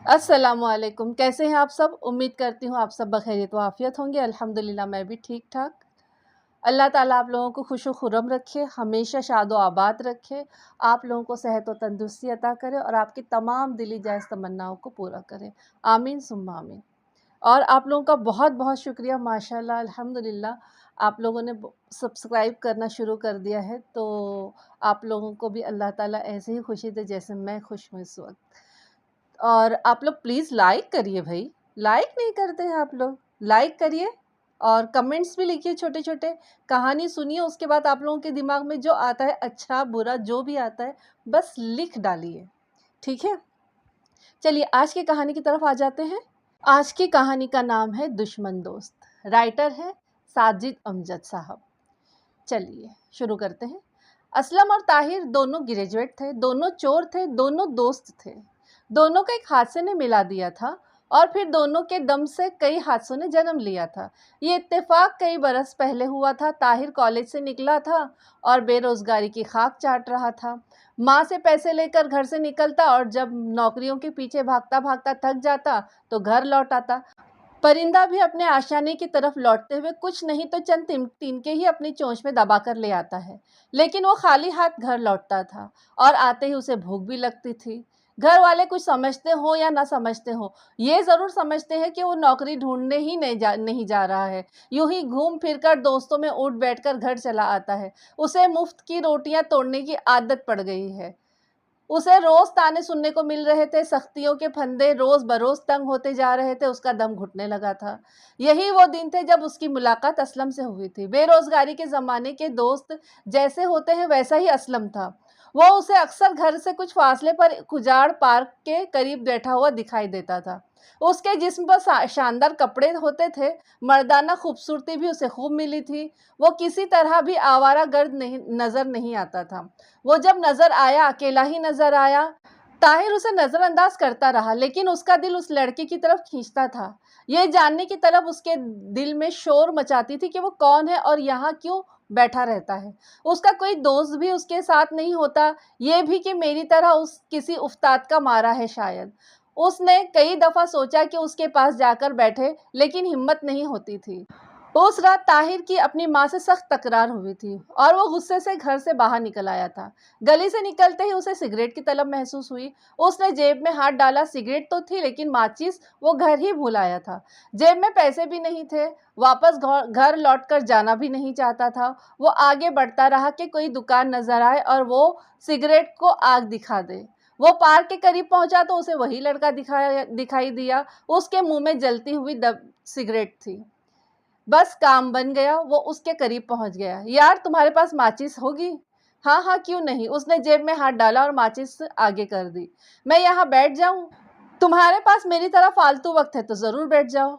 अस्सलामुअलैकुम। कैसे हैं आप सब? उम्मीद करती हूँ आप सब बखैरियत व आफ़ियत होंगे। अल्हम्दुलिल्लाह मैं भी ठीक ठाक। अल्लाह ताला आप लोगों को खुश व खुर्रम रखे, हमेशा शाद व आबाद रखे, आप लोगों को सेहत व तंदुरुस्ती अता करे और आपकी तमाम दिली जायज़ तमन्नाओं को पूरा करे। आमीन सुम्मा आमीन। और आप लोगों का बहुत बहुत शुक्रिया, माशाल्लाह अल्हम्दुलिल्लाह आप लोगों ने सब्सक्राइब करना शुरू कर दिया है, तो आप लोगों को भी अल्लाह ताला ऐसे ही खुशी दे जैसे मैं खुश हूँ इस वक्त। और आप लोग प्लीज़ लाइक करिए भाई, लाइक नहीं करते हैं आप लोग, लाइक करिए और कमेंट्स भी लिखिए छोटे छोटे। कहानी सुनिए, उसके बाद आप लोगों के दिमाग में जो आता है, अच्छा बुरा जो भी आता है, बस लिख डालिए, ठीक है। चलिए आज की कहानी की तरफ आ जाते हैं। आज की कहानी का नाम है दुश्मन दोस्त। राइटर है साजिद अमजद साहब। चलिए शुरू करते हैं। असलम और ताहिर दोनों ग्रेजुएट थे, दोनों चोर थे, दोनों दोस्त थे। दोनों को एक हादसे ने मिला दिया था और फिर दोनों के दम से कई हादसों ने जन्म लिया था। ये इत्तेफाक कई बरस पहले हुआ था। ताहिर कॉलेज से निकला था और बेरोजगारी की खाक चाट रहा था। माँ से पैसे लेकर घर से निकलता और जब नौकरियों के पीछे भागता भागता थक जाता तो घर लौट आता। परिंदा भी अपने आशियाने की तरफ लौटते हुए कुछ नहीं तो चंद तिनके ही अपनी चोंच में दबा कर ले आता है, लेकिन वो खाली हाथ घर लौटता था और आते ही उसे भूख भी लगती थी। घर वाले कुछ समझते हो या ना समझते हो, ये ज़रूर समझते हैं कि वो नौकरी ढूंढने ही नहीं जा रहा है। यूं ही घूम फिर कर दोस्तों में उठ बैठकर घर चला आता है। उसे मुफ्त की रोटियां तोड़ने की आदत पड़ गई है। उसे रोज ताने सुनने को मिल रहे थे, सख्तियों के फंदे रोज बरोज तंग होते जा रहे थे, उसका दम घुटने लगा था। यही वो दिन थे जब उसकी मुलाकात असलम से हुई थी। बेरोजगारी के ज़माने के दोस्त जैसे होते हैं वैसा ही असलम था। वो उसे अक्सर घर से कुछ फासले पर कुजाड़ पार्क के करीब बैठा हुआ दिखाई देता था। उसके जिस्म पर शानदार कपड़े होते थे, मर्दाना खूबसूरती भी उसे खूब मिली थी। वो किसी तरह भी आवारा गर्द नहीं नज़र नहीं आता था। वो जब नजर आया अकेला ही नजर आया। ताहिर उसे नजरअंदाज करता रहा, लेकिन उसका दिल उस लड़के की तरफ खींचता था। ये जानने की तलब उसके दिल में शोर मचाती थी कि वो कौन है और यहाँ क्यों बैठा रहता है। उसका कोई दोस्त भी उसके साथ नहीं होता, ये भी कि मेरी तरह उस किसी उस्ताद का मारा है शायद। उसने कई दफा सोचा कि उसके पास जाकर बैठे, लेकिन हिम्मत नहीं होती थी। उस रात ताहिर की अपनी माँ से सख्त तकरार हुई थी और वो गुस्से से घर से बाहर निकल आया था। गली से निकलते ही उसे सिगरेट की तलब महसूस हुई। उसने जेब में हाथ डाला। सिगरेट तो थी, लेकिन माचिस वो घर ही भूल आया था। जेब में पैसे भी नहीं थे। वापस घर लौट कर जाना भी नहीं चाहता था। वो आगे बढ़ता रहा कि कोई दुकान नजर आए और वो सिगरेट को आग दिखा दे। वो पार्क के करीब पहुंचा तो उसे वही लड़का दिखाई दिया। उसके मुंह में जलती हुई सिगरेट थी। बस काम बन गया। वो उसके करीब पहुंच गया। यार तुम्हारे पास माचिस होगी? हाँ हाँ क्यों नहीं। उसने जेब में हाथ डाला और माचिस आगे कर दी। मैं यहाँ बैठ जाऊं? तुम्हारे पास मेरी तरह फालतू वक्त है तो जरूर बैठ जाओ।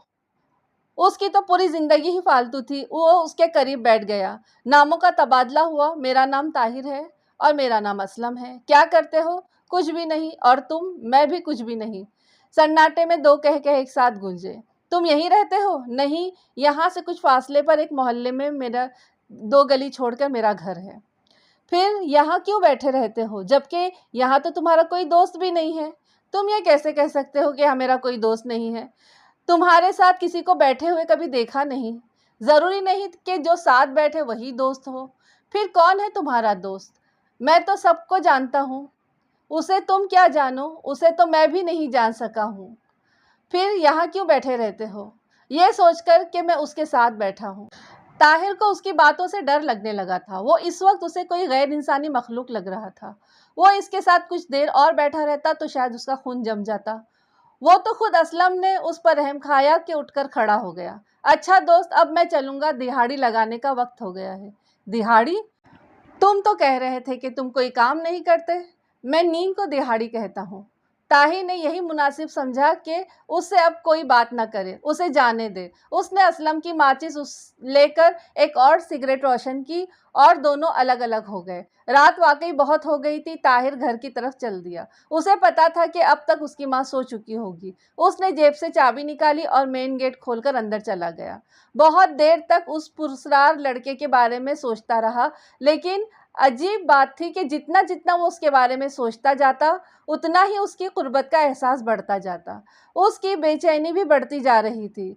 उसकी तो पूरी जिंदगी ही फालतू थी। वो उसके करीब बैठ गया। नामों का तबादला हुआ। मेरा नाम ताहिर है और मेरा नाम असलम है। क्या करते हो? कुछ भी नहीं। और तुम? मैं भी कुछ भी नहीं। सन्नाटे में दो कह एक साथ गूंजे। तुम यहीं रहते हो? नहीं, यहाँ से कुछ फासले पर एक मोहल्ले में मेरा 2 गली छोड़कर मेरा घर है। फिर यहाँ क्यों बैठे रहते हो, जबकि यहाँ तो तुम्हारा कोई दोस्त भी नहीं है? तुम ये कैसे कह सकते हो कि हाँ मेरा कोई दोस्त नहीं है? तुम्हारे साथ किसी को बैठे हुए कभी देखा नहीं। जरूरी नहीं कि जो साथ बैठे वही दोस्त हो। फिर कौन है तुम्हारा दोस्त? मैं तो सबको जानता हूँ। उसे तुम क्या जानो? उसे तो मैं भी नहीं जान सका हूँ। फिर यहाँ क्यों बैठे रहते हो? ये सोचकर कि मैं उसके साथ बैठा हूँ। ताहिर को उसकी बातों से डर लगने लगा था। वो इस वक्त उसे कोई गैर इंसानी मखलूक लग रहा था। वो इसके साथ कुछ देर और बैठा रहता तो शायद उसका खून जम जाता। वो तो खुद असलम ने उस पर रहम खाया कि उठकर खड़ा हो गया। अच्छा दोस्त, अब मैं चलूंगा, दिहाड़ी लगाने का वक्त हो गया है। दिहाड़ी? तुम तो कह रहे थे कि तुम कोई काम नहीं करते। मैं नींद को दिहाड़ी कहता हूँ। ताहिर ने यही मुनासिब समझा कि उससे अब कोई बात न करे, उसे जाने दे। उसने असलम की माचिस लेकर एक और सिगरेट रोशन की और दोनों अलग अलग हो गए। रात वाकई बहुत हो गई थी। ताहिर घर की तरफ चल दिया। उसे पता था कि अब तक उसकी माँ सो चुकी होगी। उसने जेब से चाबी निकाली और मेन गेट खोलकर अंदर चला गया। बहुत देर तक उस पुरस्कार लड़के के बारे में सोचता रहा, लेकिन عجیب بات تھی کہ جتنا جتنا وہ اس کے بارے میں سوچتا جاتا اتنا ہی اس کی قربت کا احساس بڑھتا جاتا، اس کی بے چینی بھی بڑھتی جا رہی تھی۔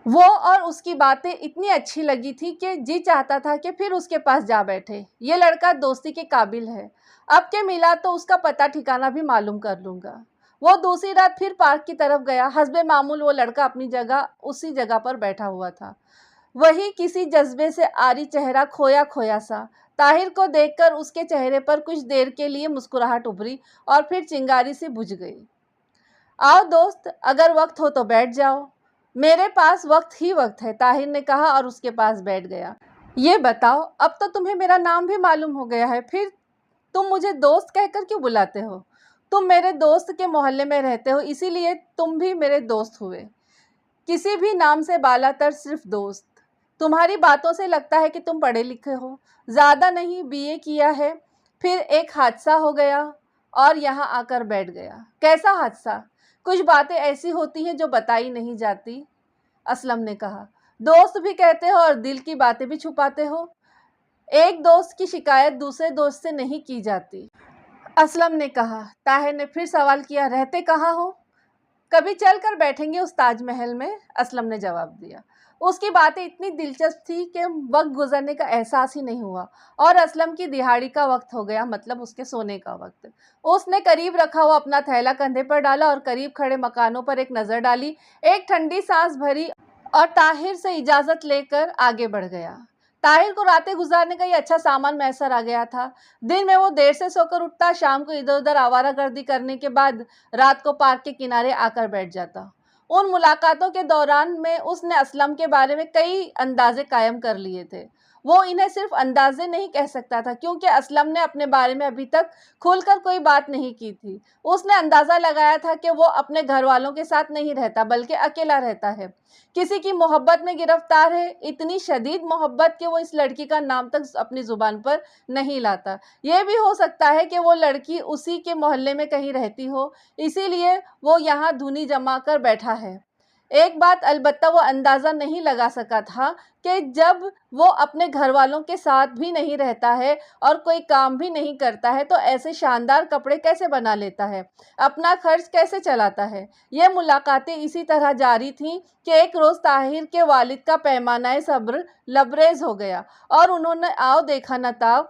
وہ اور اس کی باتیں اتنی اچھی لگی تھی کہ جی چاہتا تھا کہ پھر اس کے پاس جا بیٹھے، یہ لڑکا دوستی کے قابل ہے، اب کہ ملا تو اس کا پتہ ٹھکانہ بھی معلوم کر لوں گا۔ وہ دوسری رات پھر پارک کی طرف گیا، حسب معمول وہ لڑکا اپنی جگہ اسی جگہ پر بیٹھا ہوا تھا، وہی کسی جذبے سے عاری چہرہ، کھویا کھویا سا۔ طاہر کو دیکھ کر اس کے چہرے پر کچھ دیر کے لیے مسکراہٹ ابھری اور پھر چنگاری سی بجھ گئی۔ آؤ دوست، اگر وقت ہو تو بیٹھ جاؤ۔ میرے پاس وقت ہی وقت ہے، طاہر نے کہا اور اس کے پاس بیٹھ گیا۔ یہ بتاؤ، اب تو تمہیں میرا نام بھی معلوم ہو گیا ہے، پھر تم مجھے دوست کہہ کر کیوں بلاتے ہو؟ تم میرے دوست کے محلے میں رہتے ہو، اسی لیے تم بھی میرے دوست ہوئے۔ کسی بھی نام سے بالا تر صرف دوست۔ تمہاری باتوں سے لگتا ہے کہ تم پڑھے لکھے ہو، زیادہ نہیں BA کیا ہے۔ پھر ایک حادثہ ہو گیا اور یہاں آ کر بیٹھ گیا۔ کیسا حادثہ؟ کچھ باتیں ایسی ہوتی ہیں جو بتائی نہیں جاتی، اسلم نے کہا۔ دوست بھی کہتے ہو اور دل کی باتیں بھی چھپاتے ہو۔ ایک دوست کی شکایت دوسرے دوست سے نہیں کی جاتی، اسلم نے کہا۔ طاہر نے پھر سوال کیا، رہتے کہاں ہو؟ کبھی چل کر بیٹھیں گے اس تاج محل میں، اسلم نے جواب دیا۔ اس کی باتیں اتنی دلچسپ تھی کہ وقت گزرنے کا احساس ہی نہیں ہوا، اور اسلم کی دہاڑی کا وقت ہو گیا، مطلب اس کے سونے کا وقت۔ اس نے قریب رکھا ہوا اپنا تھیلا کندھے پر ڈالا اور قریب کھڑے مکانوں پر ایک نظر ڈالی، ایک ٹھنڈی سانس بھری اور طاہر سے اجازت لے کر آگے بڑھ گیا۔ طاہر کو راتیں گزارنے کا یہ اچھا سامان میسر آ گیا تھا۔ دن میں وہ دیر سے سو کر اٹھتا، شام کو ادھر ادھر آوارہ گردی کرنے کے بعد رات کو پارک کے کنارے آ کر بیٹھ جاتا۔ ان ملاقاتوں کے دوران میں اس نے اسلم کے بارے میں کئی اندازے قائم کر لیے تھے۔ وہ انہیں صرف اندازے نہیں کہہ سکتا تھا، کیونکہ اسلم نے اپنے بارے میں ابھی تک کھل کر کوئی بات نہیں کی تھی۔ اس نے اندازہ لگایا تھا کہ وہ اپنے گھر والوں کے ساتھ نہیں رہتا بلکہ اکیلا رہتا ہے، کسی کی محبت میں گرفتار ہے، اتنی شدید محبت کہ وہ اس لڑکی کا نام تک اپنی زبان پر نہیں لاتا۔ یہ بھی ہو سکتا ہے کہ وہ لڑکی اسی کے محلے میں کہیں رہتی ہو، اسی لیے وہ یہاں دھنی جما کر بیٹھا ہے۔ ایک بات البتہ وہ اندازہ نہیں لگا سکا تھا کہ جب وہ اپنے گھر والوں کے ساتھ بھی نہیں رہتا ہے اور کوئی کام بھی نہیں کرتا ہے تو ایسے شاندار کپڑے کیسے بنا لیتا ہے، اپنا خرچ کیسے چلاتا ہے۔ یہ ملاقاتیں اسی طرح جاری تھیں کہ ایک روز طاہر کے والد کا پیمانہ صبر لبریز ہو گیا اور انہوں نے آؤ دیکھا نہ تاؤ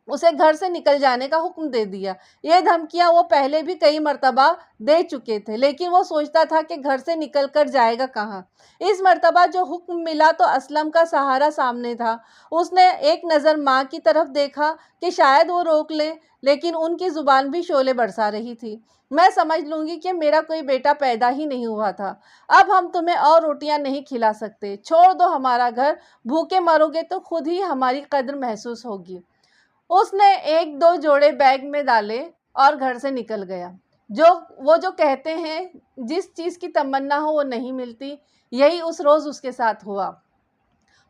اسے گھر سے نکل جانے کا حکم دے دیا۔ یہ دھمکیاں وہ پہلے بھی کئی مرتبہ دے چکے تھے، لیکن وہ سوچتا تھا کہ گھر سے نکل کر جائے گا کہاں۔ اس مرتبہ جو حکم ملا تو اسلم کا سہارا سامنے تھا۔ اس نے ایک نظر ماں کی طرف دیکھا کہ شاید وہ روک لیں، لیکن ان کی زبان بھی شعلے برسا رہی تھی۔ میں سمجھ لوں گی کہ میرا کوئی بیٹا پیدا ہی نہیں ہوا تھا، اب ہم تمہیں اور روٹیاں نہیں کھلا سکتے، چھوڑ دو ہمارا گھر، بھوکے مرو گے تو خود ہی ہماری قدر محسوس ہوگی۔ اس نے ایک دو جوڑے بیگ میں ڈالے اور گھر سے نکل گیا۔ جو کہتے ہیں جس چیز کی تمنا ہو وہ نہیں ملتی، یہی اس روز اس کے ساتھ ہوا۔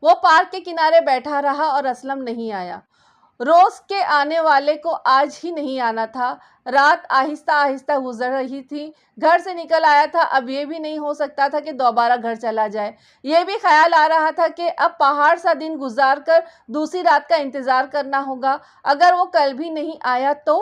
وہ پارک کے کنارے بیٹھا رہا اور اسلم نہیں آیا۔ روز کے آنے والے کو آج ہی نہیں آنا تھا۔ رات آہستہ آہستہ گزر رہی تھی۔ گھر سے نکل آیا تھا، اب یہ بھی نہیں ہو سکتا تھا کہ دوبارہ گھر چلا جائے۔ یہ بھی خیال آ رہا تھا کہ اب پہاڑ سا دن گزار کر دوسری رات کا انتظار کرنا ہوگا، اگر وہ کل بھی نہیں آیا تو۔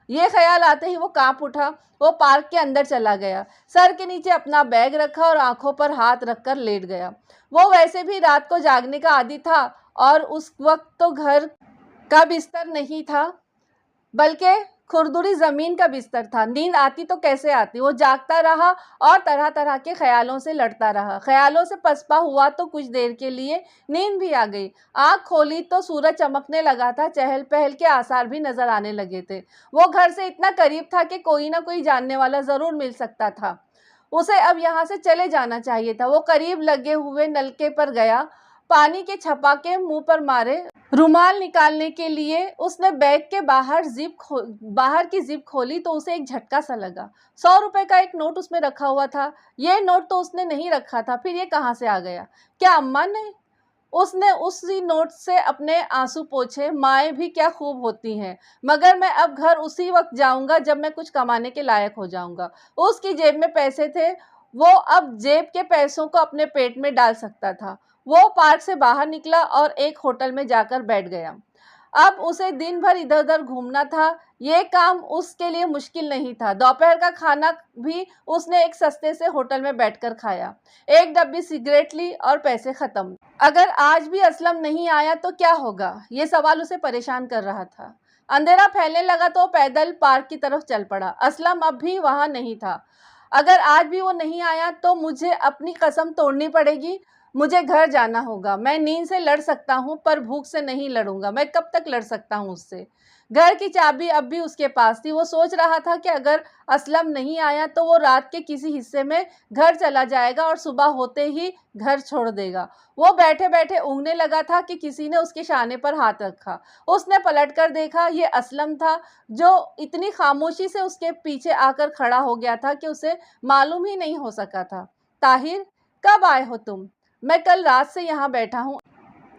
یہ خیال آتے ہی وہ کانپ اٹھا۔ وہ پارک کے اندر چلا گیا، سر کے نیچے اپنا بیگ رکھا اور آنکھوں پر ہاتھ رکھ کر لیٹ گیا۔ وہ ویسے بھی رات کو جاگنے کا عادی تھا اور اس وقت تو گھر کا بستر نہیں تھا بلکہ کھردری زمین کا بستر تھا۔ نیند آتی تو کیسے آتی؟ وہ جاگتا رہا اور طرح طرح کے خیالوں سے لڑتا رہا۔ خیالوں سے پسپا ہوا تو کچھ دیر کے لیے نیند بھی آ گئی۔ آنکھ کھولی تو سورج چمکنے لگا تھا، چہل پہل کے آثار بھی نظر آنے لگے تھے۔ وہ گھر سے اتنا قریب تھا کہ کوئی نہ کوئی جاننے والا ضرور مل سکتا تھا۔ اسے اب یہاں سے چلے جانا چاہیے تھا۔ وہ قریب لگے ہوئے نلکے پر گیا، پانی کے چھپاکے منہ پر مارے۔ رومال نکالنے کے لیے اس نے بیگ کے باہر کی زپ کھولی تو اسے ایک جھٹکا سا لگا۔ 100 روپے کا ایک نوٹ اس میں رکھا ہوا تھا۔ یہ نوٹ تو اس نے نہیں رکھا تھا، پھر یہ کہاں سے آ گیا؟ کیا اماں نے؟ اس نے اسی نوٹ سے اپنے آنسو پوچھے۔ مائیں بھی کیا خوب ہوتی ہیں، مگر میں اب گھر اسی وقت جاؤں گا جب میں کچھ کمانے کے لائق ہو جاؤں گا۔ اس کی جیب میں پیسے تھے، وہ اب جیب کے پیسوں کو اپنے پیٹ میں ڈال سکتا تھا۔ وہ پارک سے باہر نکلا اور ایک ہوٹل میں جا کر بیٹھ گیا۔ اب اسے دن بھر ادھر ادھر گھومنا تھا، یہ کام اس کے لیے مشکل نہیں تھا۔ دوپہر کا کھانا بھی اس نے ایک سستے سے ہوٹل میں بیٹھ کر کھایا، ایک ڈبی سگریٹ لی اور پیسے ختم۔ اگر آج بھی اسلم نہیں آیا تو کیا ہوگا؟ یہ سوال اسے پریشان کر رہا تھا۔ اندھیرا پھیلنے لگا تو وہ پیدل پارک کی طرف چل پڑا۔ اسلم اب بھی وہاں نہیں تھا۔ اگر آج بھی وہ نہیں آیا تو مجھے اپنی قسم توڑنی پڑے گی، مجھے گھر جانا ہوگا۔ میں نیند سے لڑ سکتا ہوں پر بھوک سے نہیں لڑوں گا، میں کب تک لڑ سکتا ہوں اس سے؟ گھر کی چابی اب بھی اس کے پاس تھی۔ وہ سوچ رہا تھا کہ اگر اسلم نہیں آیا تو وہ رات کے کسی حصے میں گھر چلا جائے گا اور صبح ہوتے ہی گھر چھوڑ دے گا۔ وہ بیٹھے بیٹھے اونگنے لگا تھا کہ کسی نے اس کے شانے پر ہاتھ رکھا۔ اس نے پلٹ کر دیکھا، یہ اسلم تھا جو اتنی خاموشی سے اس کے پیچھے آ کر کھڑا ہو گیا تھا کہ اسے معلوم ہی نہیں ہو سکا تھا۔ طاہر، کب آئے ہو تم؟ میں کل رات سے یہاں بیٹھا ہوں،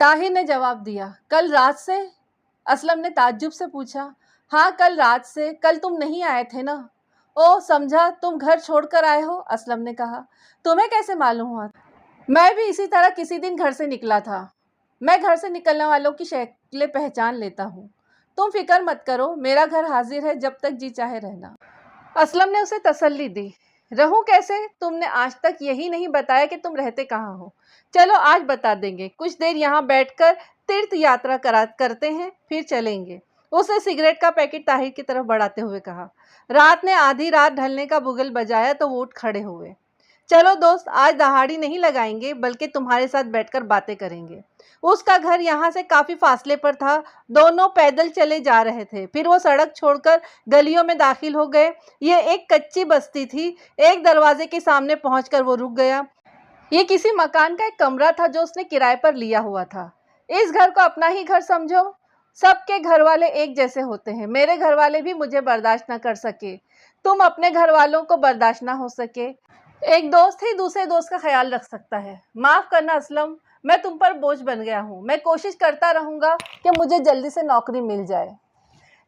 طاہر نے جواب دیا۔ کل رات سے؟ اسلم نے تعجب سے پوچھا۔ ہاں کل رات سے، کل تم نہیں آئے تھے نا؟ او سمجھا تم گھر چھوڑ کر آئے ہو، اسلم نے کہا۔ تمہیں کیسے معلوم ہوا؟ میں بھی اسی طرح کسی دن گھر سے نکلا تھا۔ میں گھر سے نکلنے والوں کی شکلیں پہچان لیتا ہوں۔ تم فکر مت کرو، میرا گھر حاضر ہے، جب تک جی چاہے رہنا۔ اسلم نے اسے تسلی دی۔ رہوں کیسے؟ تم نے آج تک یہی نہیں بتایا کہ تم رہتے کہاں ہو۔ چلو آج بتا دیں گے، کچھ دیر یہاں بیٹھ کر تیرتھ یاترا کرتے ہیں، پھر چلیں گے۔ اس نے سگریٹ کا پیکٹ طاہر کی طرف بڑھاتے ہوئے کہا۔ رات نے آدھی رات ڈھلنے کا بگل بجایا تو وہ اٹھ کھڑے ہوئے۔ چلو دوست، آج دہاڑی نہیں لگائیں گے بلکہ تمہارے ساتھ بیٹھ کر باتیں کریں گے۔ اس کا گھر یہاں سے کافی فاصلے پر تھا، دونوں پیدل چلے جا رہے تھے۔ پھر وہ سڑک چھوڑ کر گلیوں میں داخل ہو گئے۔ یہ ایک کچی بستی تھی۔ ایک دروازے کے سامنے پہنچ کر وہ رک گیا۔ یہ کسی مکان کا ایک کمرہ تھا جو اس نے کرائے پر لیا ہوا تھا۔ اس گھر کو اپنا ہی گھر سمجھو، سب کے گھر والے ایک جیسے ہوتے ہیں۔ میرے گھر والے بھی مجھے برداشت نہ کر سکے، تم اپنے گھر والوں کو برداشت نہ ہو سکے۔ ایک دوست ہی دوسرے دوست کا خیال رکھ سکتا ہے۔ معاف کرنا اسلم، میں تم پر بوجھ بن گیا ہوں۔ میں کوشش کرتا رہوں گا کہ مجھے جلدی سے نوکری مل جائے۔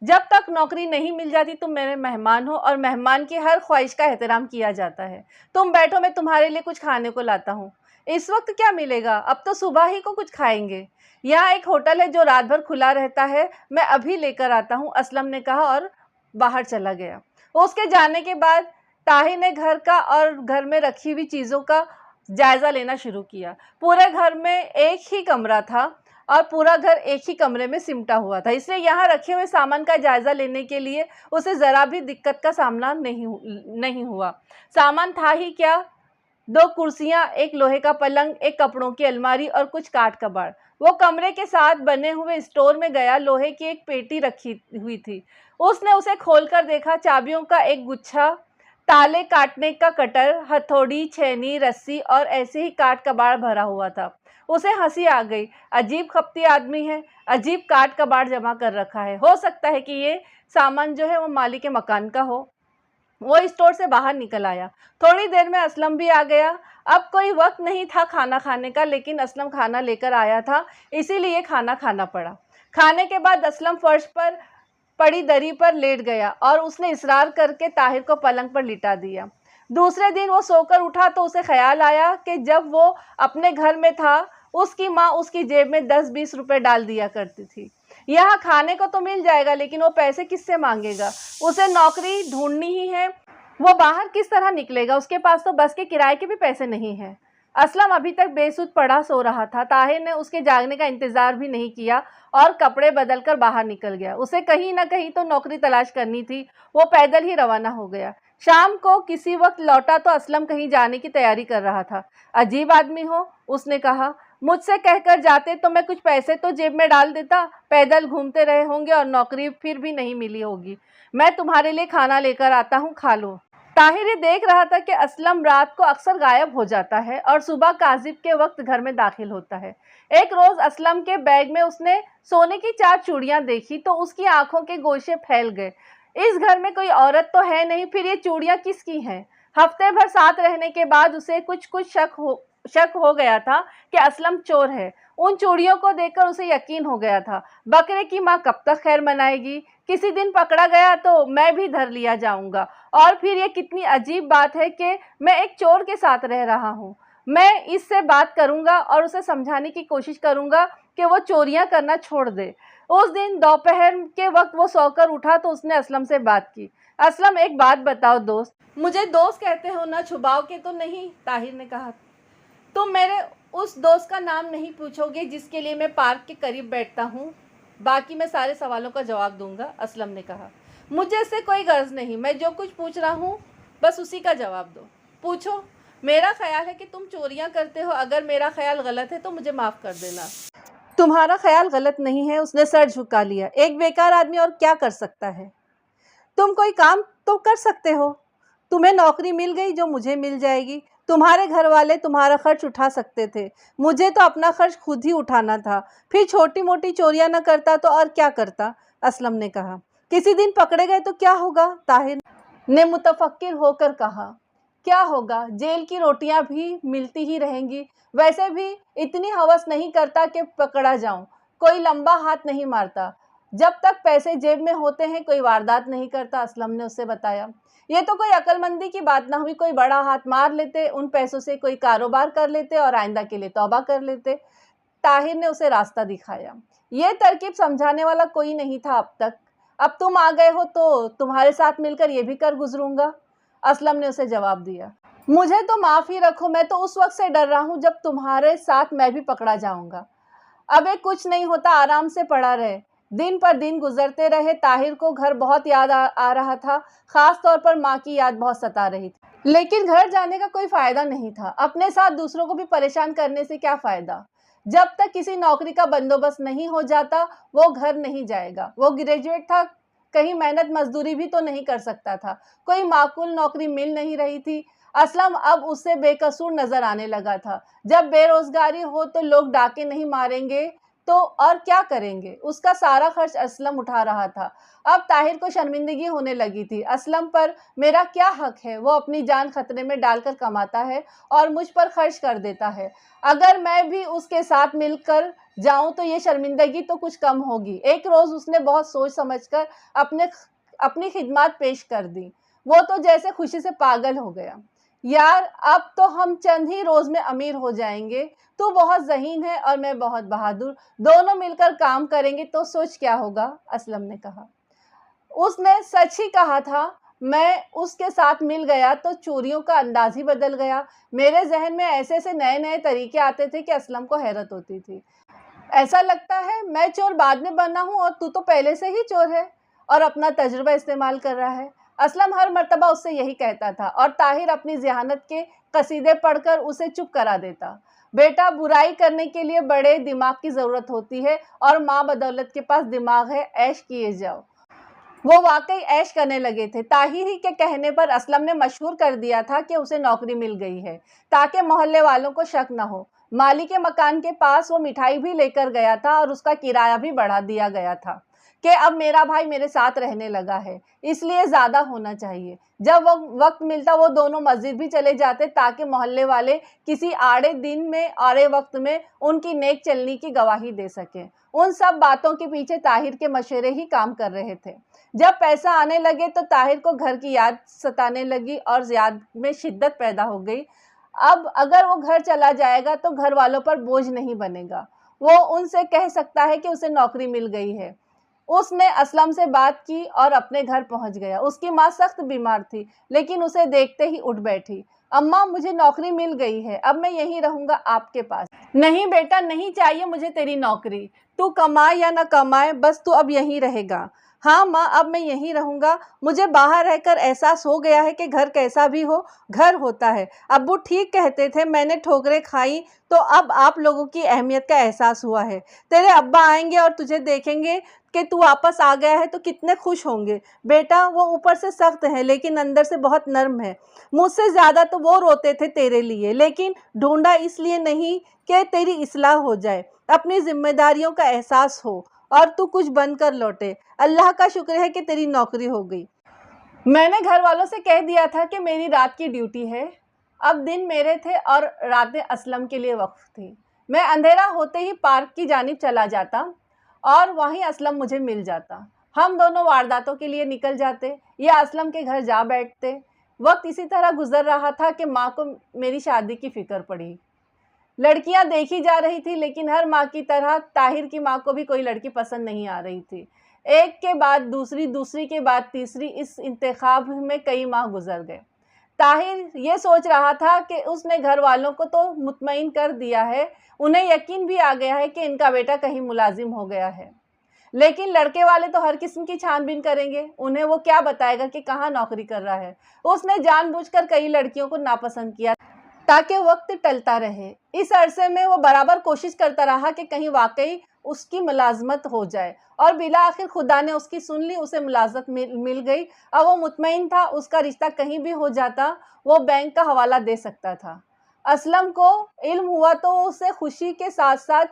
جب تک نوکری نہیں مل جاتی تم میرے مہمان ہو، اور مہمان کی ہر خواہش کا احترام کیا جاتا ہے۔ تم بیٹھو، میں تمہارے لیے کچھ کھانے کو لاتا ہوں۔ اس وقت کیا ملے گا؟ اب تو صبح ہی کو کچھ کھائیں گے۔ یہاں ایک ہوٹل ہے جو رات بھر کھلا رہتا ہے، میں ابھی لے کر آتا ہوں، اسلم نے کہا اور باہر چلا گیا۔ اس کے جانے کے بعد طاہر نے گھر کا اور گھر میں رکھی ہوئی چیزوں کا جائزہ لینا شروع کیا۔ پورے گھر میں ایک ہی کمرہ تھا اور پورا گھر ایک ہی کمرے میں سمٹا ہوا تھا، اس لیے یہاں رکھے ہوئے سامان کا جائزہ لینے کے لیے اسے ذرا بھی دقت کا سامنا نہیں ہوا۔ سامان تھا ہی کیا، 2 کرسیاں، ایک لوہے کا پلنگ، ایک کپڑوں کی الماری اور کچھ کاٹ کباڑ۔ وہ کمرے کے ساتھ بنے ہوئے اسٹور میں گیا، لوہے کی ایک پیٹی رکھی ہوئی تھی۔ اس نے اسے کھول کر دیکھا، چابیوں کا ایک گچھا، تالے کاٹنے کا کٹر، ہتھوڑی، چھینی، رسی اور ایسے ہی کاٹ کباڑ بھرا ہوا تھا۔ اسے ہنسی آ گئی۔ عجیب کھپتی آدمی ہے، عجیب کاٹ کباڑ جمع کر رکھا ہے۔ ہو سکتا ہے کہ یہ سامان جو ہے وہ مالک مکان کا ہو۔ وہ اسٹور سے باہر نکل آیا۔ تھوڑی دیر میں اسلم بھی آ گیا۔ اب کوئی وقت نہیں تھا کھانا کھانے کا، لیکن اسلم کھانا لے کر آیا تھا، اسی لیے کھانا کھانا پڑا۔ کھانے کے بعد اسلم فرش پر پڑی دری پر لیٹ گیا اور اس نے اصرار کر کے طاہر کو پلنگ پر لٹا دیا۔ دوسرے دن وہ سو کر اٹھا تو اسے خیال آیا کہ جب وہ اپنے گھر میں تھا اس کی ماں اس کی جیب میں 10-20 روپے ڈال دیا کرتی تھی۔ یہاں کھانے کو تو مل جائے گا لیکن وہ پیسے کس سے مانگے گا؟ اسے نوکری ڈھونڈنی ہی ہے، وہ باہر کس طرح نکلے گا؟ اس کے پاس تو بس کے کرائے کے بھی پیسے نہیں ہیں۔ اسلم ابھی تک بے سود پڑا سو رہا تھا۔ طاہر نے اس کے جاگنے کا انتظار بھی نہیں کیا اور کپڑے بدل کر باہر نکل گیا۔ اسے کہیں نہ کہیں تو نوکری تلاش کرنی تھی۔ وہ پیدل ہی روانہ ہو گیا۔ شام کو کسی وقت لوٹا تو اسلم کہیں جانے کی تیاری کر رہا تھا۔ عجیب آدمی ہو، اس نے کہا، مجھ سے کہہ کر جاتے تو میں کچھ پیسے تو جیب میں ڈال دیتا۔ پیدل گھومتے رہے ہوں گے اور نوکری پھر بھی نہیں ملی ہوگی۔ میں تمہارے لیے کھانا لے کر آتا ہوں، کھا لو۔ طاہر یہ دیکھ رہا تھا کہ اسلم رات کو اکثر غائب ہو جاتا ہے اور صبح کاذب کے وقت گھر میں داخل ہوتا ہے۔ ایک روز اسلم کے بیگ میں اس نے سونے کی 4 چوڑیاں دیکھی تو اس کی آنکھوں کے گوشے پھیل گئے۔ اس گھر میں کوئی عورت تو ہے نہیں، پھر یہ چوڑیاں کس کی ہیں؟ ہفتے بھر ساتھ رہنے کے بعد اسے کچھ شک ہو گیا تھا کہ اسلم چور ہے۔ ان چوڑیوں کو دیکھ کر اسے یقین ہو گیا تھا، بکرے کی ماں کب تک خیر منائے گی؟ کسی دن پکڑا گیا تو میں بھی دھر لیا جاؤں گا۔ اور پھر یہ کتنی عجیب بات ہے کہ میں ایک چور کے ساتھ رہ رہا ہوں۔ میں اس سے بات کروں گا اور اسے سمجھانے کی کوشش کروں گا کہ وہ چوریاں کرنا چھوڑ دے۔ उस दिन दोपहर के वक्त वो सोकर उठा तो उसने असलम से बात की। असलम, एक बात बताओ दोस्त। मुझे दोस्त कहते हो ना, छुपाओ के तो नहीं, ताहिर ने कहा। तुम मेरे उस दोस्त का नाम नहीं पूछोगे जिसके लिए मैं पार्क के करीब बैठता हूँ? बाकी मैं सारे सवालों का जवाब दूंगा, असलम ने कहा। मुझे इससे कोई गर्ज नहीं, मैं जो कुछ पूछ रहा हूँ बस उसी का जवाब दो। पूछो। मेरा ख्याल है कि तुम चोरियाँ करते हो। अगर मेरा ख्याल गलत है तो मुझे माफ़ कर देना। तुम्हारा ख्याल गलत नहीं है, उसने सर झुका लिया। एक बेकार आदमी और क्या कर सकता है? तुम कोई काम तो कर सकते हो। तुम्हें नौकरी मिल गई जो मुझे मिल जाएगी। तुम्हारे घर वाले तुम्हारा खर्च उठा सकते थे, मुझे तो अपना खर्च खुद ही उठाना था। फिर छोटी मोटी चोरियां न करता तो और क्या करता, असलम ने कहा। किसी दिन पकड़े गए तो क्या होगा, ताहिर ने मुतफक्किर होकर कहा। क्या होगा, जेल की रोटियां भी मिलती ही रहेंगी। वैसे भी इतनी हवस नहीं करता कि पकड़ा जाऊं। कोई लंबा हाथ नहीं मारता। जब तक पैसे जेब में होते हैं कोई वारदात नहीं करता, असलम ने उससे बताया। ये तो कोई अक्लमंदी की बात ना हुई। कोई बड़ा हाथ मार लेते, उन पैसों से कोई कारोबार कर लेते और आइंदा के लिए तौबा कर लेते। ताहिर ने उसे रास्ता दिखाया। ये तरकीब समझाने वाला कोई नहीं था अब तक। अब तुम आ गए हो तो तुम्हारे साथ मिलकर ये भी कर गुजरूंगा, असलम ने उसे जवाब दिया। मुझे तो माफ़ ही रखो, मैं तो उस वक्त से डर रहा हूँ जब तुम्हारे साथ मैं भी पकड़ा जाऊंगा। अबे कुछ नहीं होता, आराम से पड़ा रहे। दिन पर दिन गुजरते रहे। ताहिर को घर बहुत याद आ रहा था। ख़ास तौर पर माँ की याद बहुत सता रही थी। लेकिन घर जाने का कोई फ़ायदा नहीं था। अपने साथ दूसरों को भी परेशान करने से क्या फ़ायदा? जब तक किसी नौकरी का बंदोबस्त नहीं हो जाता वो घर नहीं जाएगा। वो ग्रेजुएट था, कहीं मेहनत मजदूरी भी तो नहीं कर सकता था। कोई माकूल नौकरी मिल नहीं रही थी। असलम अब उससे बेकसूर नजर आने लगा था। जब बेरोजगारी हो तो लोग डाके नहीं मारेंगे तो और क्या करेंगे? उसका सारा खर्च असलम उठा रहा था। अब ताहिर को शर्मिंदगी होने लगी थी। असलम पर मेरा क्या हक है? वो अपनी जान खतरे में डालकर कमाता है और मुझ पर खर्च कर देता है। अगर मैं भी उसके साथ मिलकर जाऊं तो ये शर्मिंदगी तो कुछ कम होगी। एक रोज उसने बहुत सोच समझकर अपनी खिदमत पेश कर दी। वो तो जैसे खुशी से पागल हो गया। यार, अब तो हम चंद ही रोज में अमीर हो जाएंगे। तू बहुत ज़हीन है और मैं बहुत बहादुर। दोनों मिलकर काम करेंगे तो सोच क्या होगा, असलम ने कहा। उसने सच ही कहा था। मैं उसके साथ मिल गया तो चोरियों का अंदाज ही बदल गया। मेरे जहन में ऐसे ऐसे नए नए तरीके आते थे कि असलम को हैरत होती थी। ऐसा लगता है मैं चोर बाद में बना हूँ और तू तो पहले से ही चोर है और अपना तजुर्बा इस्तेमाल कर रहा है। असलम हर मर्तबा उससे यही कहता था और ताहिर अपनी ज़िहानत के कसीदे पढ़कर उसे चुप करा देता। बेटा, बुराई करने के लिए बड़े दिमाग की ज़रूरत होती है और माँ बदौलत के पास दिमाग है, ऐश किए जाओ। वो वाकई ऐश करने लगे थे। ताहिर ही के कहने पर असलम ने मशहूर कर दिया था कि उसे नौकरी मिल गई है, ताकि मोहल्ले वालों को शक न हो। माली के मकान के पास वो मिठाई भी लेकर गया था और उसका किराया भी बढ़ा दिया गया था कि अब मेरा भाई मेरे साथ रहने लगा है, इसलिए ज़्यादा होना चाहिए। जब वो वक्त मिलता वो दोनों मस्जिद भी चले जाते ताकि मोहल्ले वाले किसी आड़े दिन में, आड़े वक्त में उनकी नेक चलनी की गवाही दे सकें। उन सब बातों के पीछे ताहिर के मशवरे ही काम कर रहे थे। जब पैसा आने लगे तो ताहिर को घर की याद सताने लगी और याद में शिद्दत पैदा हो गई। अब अगर वो घर चला जाएगा तो घर वालों पर बोझ नहीं बनेगा। वो उनसे कह सकता है कि उसे नौकरी मिल गई है। उसने असलम से बात की और अपने घर पहुंच गया। उसकी माँ सख्त बीमार थी, लेकिन उसे देखते ही उठ बैठी। अम्मा, मुझे नौकरी मिल गई है, अब मैं यहीं रहूंगा आपके पास। नहीं बेटा, नहीं चाहिए मुझे तेरी नौकरी। तू कमाए या ना कमाए, बस तू अब यहीं रहेगा। हाँ माँ, अब मैं यहीं रहूंगा। मुझे बाहर रहकर एहसास हो गया है कि घर कैसा भी हो, घर होता है। अब्बू ठीक कहते थे, मैंने ठोकरें खाई तो अब आप लोगों की अहमियत का एहसास हुआ है। तेरे अब्बा आएंगे और तुझे देखेंगे कि तू वापस आ गया है तो कितने खुश होंगे। बेटा, वो ऊपर से सख्त है लेकिन अंदर से बहुत नर्म है। मुझसे ज़्यादा तो वो रोते थे तेरे लिए, लेकिन ढूंढा इसलिए नहीं कि तेरी इस्लाह हो जाए, अपनी जिम्मेदारियों का एहसास हो और तू कुछ बनकर लौटे। अल्लाह का शुक्र है कि तेरी नौकरी हो गई। मैंने घर वालों से कह दिया था कि मेरी रात की ड्यूटी है। अब दिन मेरे थे और रातें असलम के लिए वक्फ थी। मैं अंधेरा होते ही पार्क की जानिब चला जाता और वहीं असलम मुझे मिल जाता। हम दोनों वारदातों के लिए निकल जाते या असलम के घर जा बैठते। वक्त इसी तरह गुजर रहा था कि माँ को मेरी शादी की फ़िक्र पड़ी। लड़कियां देखी जा रही थी, लेकिन हर माँ की तरह ताहिर की माँ को भी कोई लड़की पसंद नहीं आ रही थी। एक के बाद दूसरी, दूसरी के बाद तीसरी, इस इंतखाब में कई माह गुजर गए। ताहिर ये सोच रहा था कि उसने घर वालों को तो मुतमईन कर दिया है, उन्हें यकीन भी आ गया है कि इनका बेटा कहीं मुलाजिम हो गया है। लेकिन लड़के वाले तो हर किस्म की छानबीन करेंगे, उन्हें वो क्या बताएगा कि कहाँ नौकरी कर रहा है। उसने जानबूझकर कई लड़कियों को नापसंद किया ताकि वक्त टलता रहे। इस अरसे में वो बराबर कोशिश करता रहा कि कहीं वाकई उसकी मुलाजमत हो जाए, और बिला आखिर खुदा ने उसकी सुन ली, उसे मुलाजमत मिल गई। अब वो मुतमईन था, उसका रिश्ता कहीं भी हो जाता, वो बैंक का हवाला दे सकता था। असलम को इल्म हुआ तो उसे खुशी के साथ साथ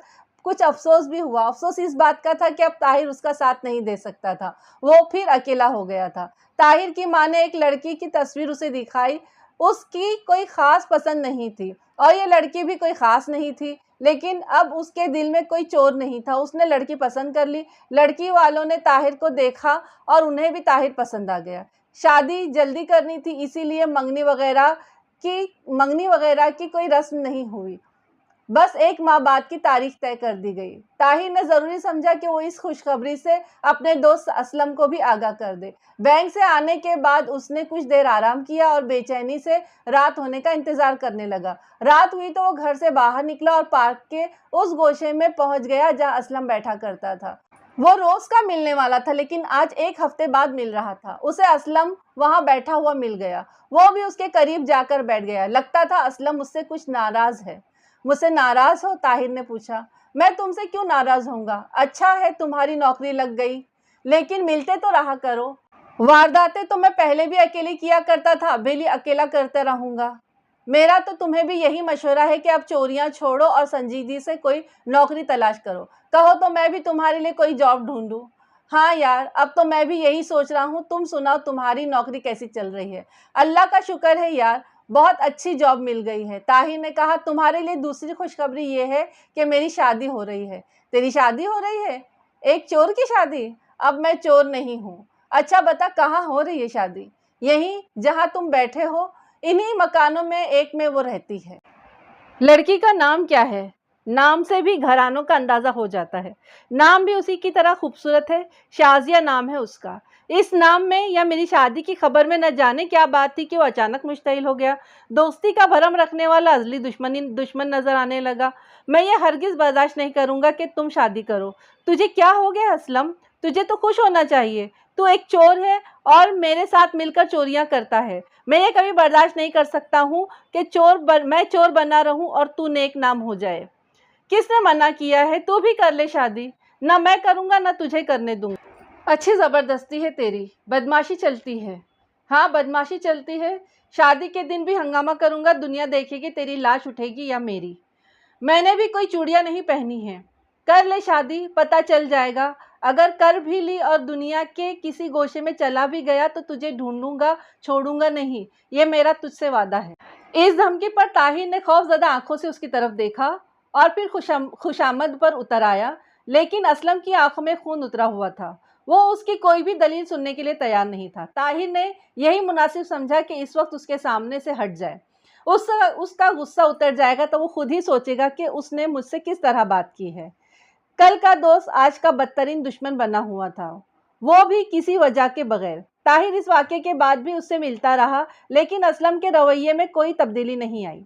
कुछ अफसोस भी हुआ। अफसोस इस बात का था कि अब ताहिर उसका साथ नहीं दे सकता था, वो फिर अकेला हो गया था। ताहिर की माँ ने एक लड़की की तस्वीर उसे दिखाई। उसकी कोई ख़ास पसंद नहीं थी और ये लड़की भी कोई ख़ास नहीं थी, लेकिन अब उसके दिल में कोई चोर नहीं था। उसने लड़की पसंद कर ली। लड़की वालों ने ताहिर को देखा और उन्हें भी ताहिर पसंद आ गया। शादी जल्दी करनी थी, इसीलिए मंगनी वगैरह की कोई रस्म नहीं हुई, बस एक माह बाद की तारीख तय कर दी गई। ताहिर ने ज़रूरी समझा कि वो इस खुशखबरी से अपने दोस्त असलम को भी आगाह कर दे। बैंक से आने के बाद उसने कुछ देर आराम किया और बेचैनी से रात होने का इंतज़ार करने लगा। रात हुई तो वो घर से बाहर निकला और पार्क के उस गोशे में पहुंच गया जहां असलम बैठा करता था। वो रोज़ का मिलने वाला था, लेकिन आज एक हफ्ते बाद मिल रहा था। उसे असलम वहां बैठा हुआ मिल गया। वो भी उसके करीब जाकर बैठ गया। लगता था असलम मुझसे कुछ नाराज़ है। मुझसे नाराज़ हो? ताहिर ने पूछा। मैं तुमसे क्यों नाराज़ होऊंगा? अच्छा है तुम्हारी नौकरी लग गई, लेकिन मिलते तो रहा करो। वारदातें तो मैं पहले भी अकेले किया करता था, अभी भी अकेला करता रहूंगा। मेरा तो तुम्हें भी यही मशवरा है कि अब चोरियां छोड़ो और संजीदगी से कोई नौकरी तलाश करो। कहो तो मैं भी तुम्हारे लिए कोई जॉब ढूंढूं। हाँ यार, अब तो मैं भी यही सोच रहा हूँ। तुम सुनाओ, तुम्हारी नौकरी कैसी चल रही है? अल्लाह का शुक्र है यार, बहुत अच्छी जॉब मिल गई है। ताहिर ने कहा। तुम्हारे लिए दूसरी खुशखबरी ये है कि मेरी शादी हो रही है। तेरी शादी हो रही है? एक चोर की शादी? अब मैं चोर नहीं हूँ। अच्छा बता, कहाँ हो रही है शादी? यहीं जहाँ तुम बैठे हो, इन्हीं मकानों में एक में वो रहती है। लड़की का नाम क्या है? नाम से भी घरानों का अंदाजा हो जाता है। नाम भी उसी की तरह खूबसूरत है। शाजिया नाम है उसका। इस नाम में या मेरी शादी की खबर में न जाने क्या बात थी कि वो अचानक मुश्तइल हो गया। दोस्ती का भरम रखने वाला अजली दुश्मन नजर आने लगा। मैं ये हरगिज बर्दाश्त नहीं करूंगा कि तुम शादी करो। तुझे क्या हो गया असलम? तुझे तो खुश होना चाहिए। तू एक चोर है और मेरे साथ मिलकर चोरियां करता है। मैं ये कभी बर्दाश्त नहीं कर सकता हूँ कि मैं चोर बना रहूं और तू नेक नाम हो जाए। किसने मना किया है? तू भी कर ले शादी। ना मैं करूंगा ना तुझे करने दूंगा। अच्छी ज़बरदस्ती है तेरी। बदमाशी चलती है। हाँ, बदमाशी चलती है। शादी के दिन भी हंगामा करूंगा, दुनिया देखेगी तेरी लाश उठेगी या मेरी। मैंने भी कोई चूड़ियां नहीं पहनी हैं। कर ले शादी, पता चल जाएगा। अगर कर भी ली और दुनिया के किसी गोशे में चला भी गया तो तुझे ढूंढूंगा, छोड़ूंगा नहीं। ये मेरा तुझसे वादा है। इस धमकी पर ताहिर ने खौफजदा आंखों से उसकी तरफ देखा और फिर खुशामद पर उतर आया, लेकिन असलम की आंखों में खून उतरा हुआ था। वो उसकी कोई भी दलील सुनने के लिए तैयार नहीं था। ताहिर ने यही मुनासिब समझा कि इस वक्त उसके सामने से हट जाए। उसका गुस्सा उतर जाएगा तो वो खुद ही सोचेगा कि उसने मुझसे किस तरह बात की है। कल का दोस्त आज का बदतरीन दुश्मन बना हुआ था, वो भी किसी वजह के बगैर। ताहिर इस वाक़े के बाद भी उससे मिलता रहा, लेकिन असलम के रवैये में कोई तब्दीली नहीं आई।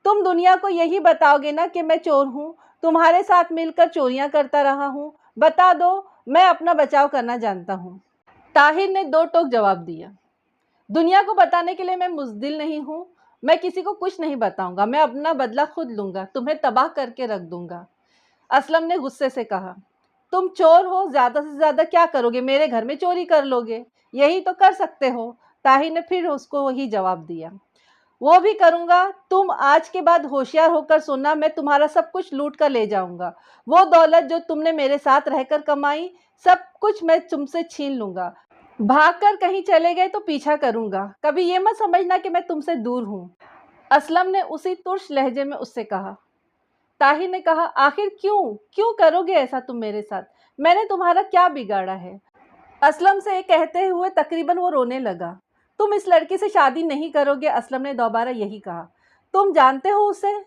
तुम दुनिया को यही बताओगे ना कि मैं चोर हूँ, तुम्हारे साथ मिलकर चोरियां करता रहा हूँ? बता दो, मैं अपना बचाव करना जानता हूँ। ताहिर ने दो टोक जवाब दिया। दुनिया को बताने के लिए मैं मुज़दिल नहीं हूँ। मैं किसी को कुछ नहीं बताऊंगा। मैं अपना बदला खुद लूंगा, तुम्हें तबाह करके रख दूंगा। असलम ने गुस्से से कहा। तुम चोर हो, ज़्यादा से ज़्यादा क्या करोगे? मेरे घर में चोरी कर लोगे, यही तो कर सकते हो। ताहिर ने फिर उसको वही जवाब दिया। वो भी करूंगा। तुम आज के बाद होशियार होकर सुनना, मैं तुम्हारा सब कुछ लूट कर ले जाऊंगा। वो दौलत जो तुमने मेरे साथ रहकर कमाई, सब कुछ मैं तुमसे छीन लूंगा। भागकर कहीं चले गए तो पीछा करूंगा। कभी ये मत समझना कि मैं तुमसे दूर हूँ। असलम ने उसी तुर्श लहजे में उससे कहा। ताहिर ने कहा, आखिर क्यों क्यों करोगे ऐसा तुम मेरे साथ? मैंने तुम्हारा क्या बिगाड़ा है? असलम से कहते हुए तकरीबन वो रोने लगा। तुम इस लड़की से शादी नहीं करोगे? असलम ने दोबारा यही कहा। तुम जानते हो उसे?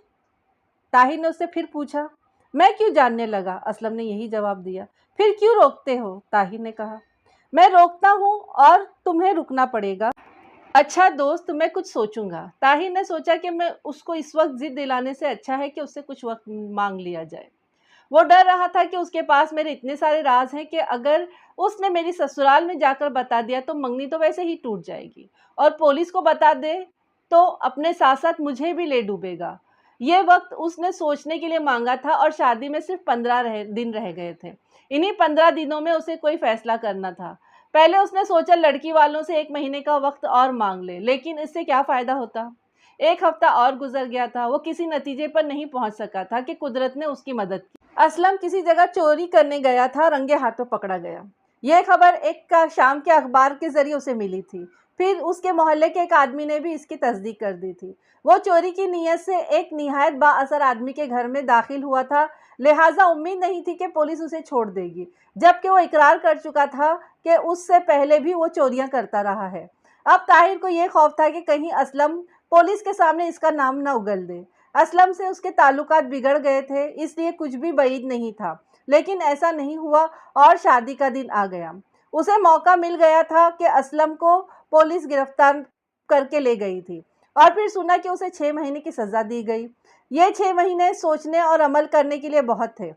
ताहिर ने उससे फिर पूछा। मैं क्यों जानने लगा, असलम ने यही जवाब दिया। फिर क्यों रोकते हो, ताहिर ने कहा। मैं रोकता हूँ और तुम्हें रुकना पड़ेगा। अच्छा दोस्त, मैं कुछ सोचूंगा। ताहिर ने सोचा कि मैं उसको इस वक्त जिद दिलाने से अच्छा है कि उससे कुछ वक्त मांग लिया जाए। वो डर रहा था कि उसके पास मेरे इतने सारे राज हैं कि अगर उसने मेरी ससुराल में जाकर बता दिया तो मंगनी तो वैसे ही टूट जाएगी, और पुलिस को बता दे तो अपने साथ साथ मुझे भी ले डूबेगा। ये वक्त उसने सोचने के लिए मांगा था और शादी में सिर्फ 15 दिन रह गए थे। इन्हीं 15 दिनों में उसे कोई फैसला करना था। पहले उसने सोचा लड़की वालों से 1 महीने का वक्त और मांग ले, लेकिन इससे क्या फ़ायदा होता। 1 हफ्ता और गुजर गया था। वो किसी नतीजे पर नहीं पहुंच सका था कि कुदरत ने उसकी मदद की। असलम किसी जगह चोरी करने गया था, रंगे हाथों पकड़ा गया। यह खबर शाम के अखबार के जरिए उसे मिली थी। फिर उसके मोहल्ले के एक आदमी ने भी इसकी तस्दीक कर दी थी। वो चोरी की नीयत से एक निहायत बाअसर आदमी के घर में दाखिल हुआ था, लिहाजा उम्मीद नहीं थी कि पुलिस उसे छोड़ देगी, जबकि वो इकरार कर चुका था कि उससे पहले भी वो चोरियां करता रहा है। अब ताहिर को ये खौफ था कि कहीं असलम पुलिस के सामने इसका नाम न उगल दे। असलम से उसके ताल्लुकात बिगड़ गए थे, इसलिए कुछ भी बईद नहीं था, लेकिन ऐसा नहीं हुआ और शादी का दिन आ गया। उसे मौका मिल गया था कि असलम को पुलिस गिरफ्तार करके ले गई थी, और फिर सुना कि उसे 6 महीने की सज़ा दी गई। ये 6 महीने सोचने और अमल करने के लिए बहुत थे।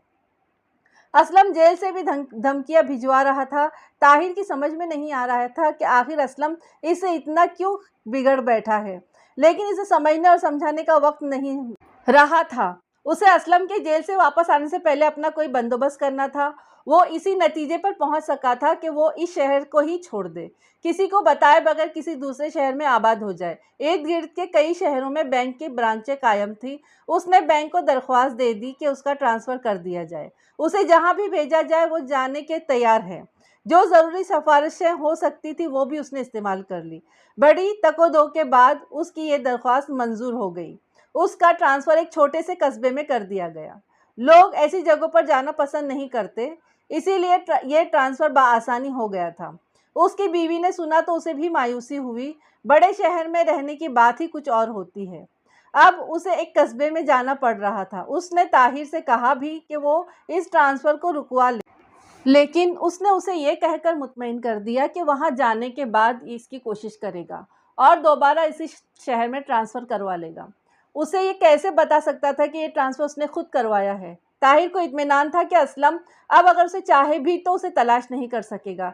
असलम जेल से भी धमकियां भिजवा रहा था। ताहिर की समझ में नहीं आ रहा था कि आखिर असलम इससे इतना क्यों बिगड़ बैठा है, लेकिन इसे समझने और समझाने का वक्त नहीं रहा था। उसे असलम के जेल से वापस आने से पहले अपना कोई बंदोबस्त करना था। वो इसी नतीजे पर पहुंच सका था कि वो इस शहर को ही छोड़ दे, किसी को बताए बगैर किसी दूसरे शहर में आबाद हो जाए। इर्द गिर्द के कई शहरों में बैंक की ब्रांचें कायम थी। उसने बैंक को दरख्वास्त दे दी कि उसका ट्रांसफ़र कर दिया जाए। उसे जहाँ भी भेजा जाए वो जाने के तैयार है। जो ज़रूरी सिफारिशें हो सकती थी वो भी उसने इस्तेमाल कर ली। बड़ी तको-दो के बाद उसकी ये दरख्वास्त मंजूर हो गई। उसका ट्रांसफ़र एक छोटे से कस्बे में कर दिया गया। लोग ऐसी जगहों पर जाना पसंद नहीं करते, इसीलिए ये ट्रांसफ़र बआसानी हो गया था। उसकी बीवी ने सुना तो उसे भी मायूसी हुई। बड़े शहर में रहने की बात ही कुछ और होती है। अब उसे एक कस्बे में जाना पड़ रहा था। उसने ताहिर से कहा भी कि वो इस ट्रांसफ़र को रुकवा ले, लेकिन उसने उसे ये कहकर मुतमईन कर दिया कि वहाँ जाने के बाद इसकी कोशिश करेगा और दोबारा इसी शहर में ट्रांसफ़र करवा लेगा। उसे ये कैसे बता सकता था कि ये ट्रांसफ़र उसने खुद करवाया है। ताहिर को इत्मीनान था कि असलम अब अगर उसे चाहे भी तो उसे तलाश नहीं कर सकेगा,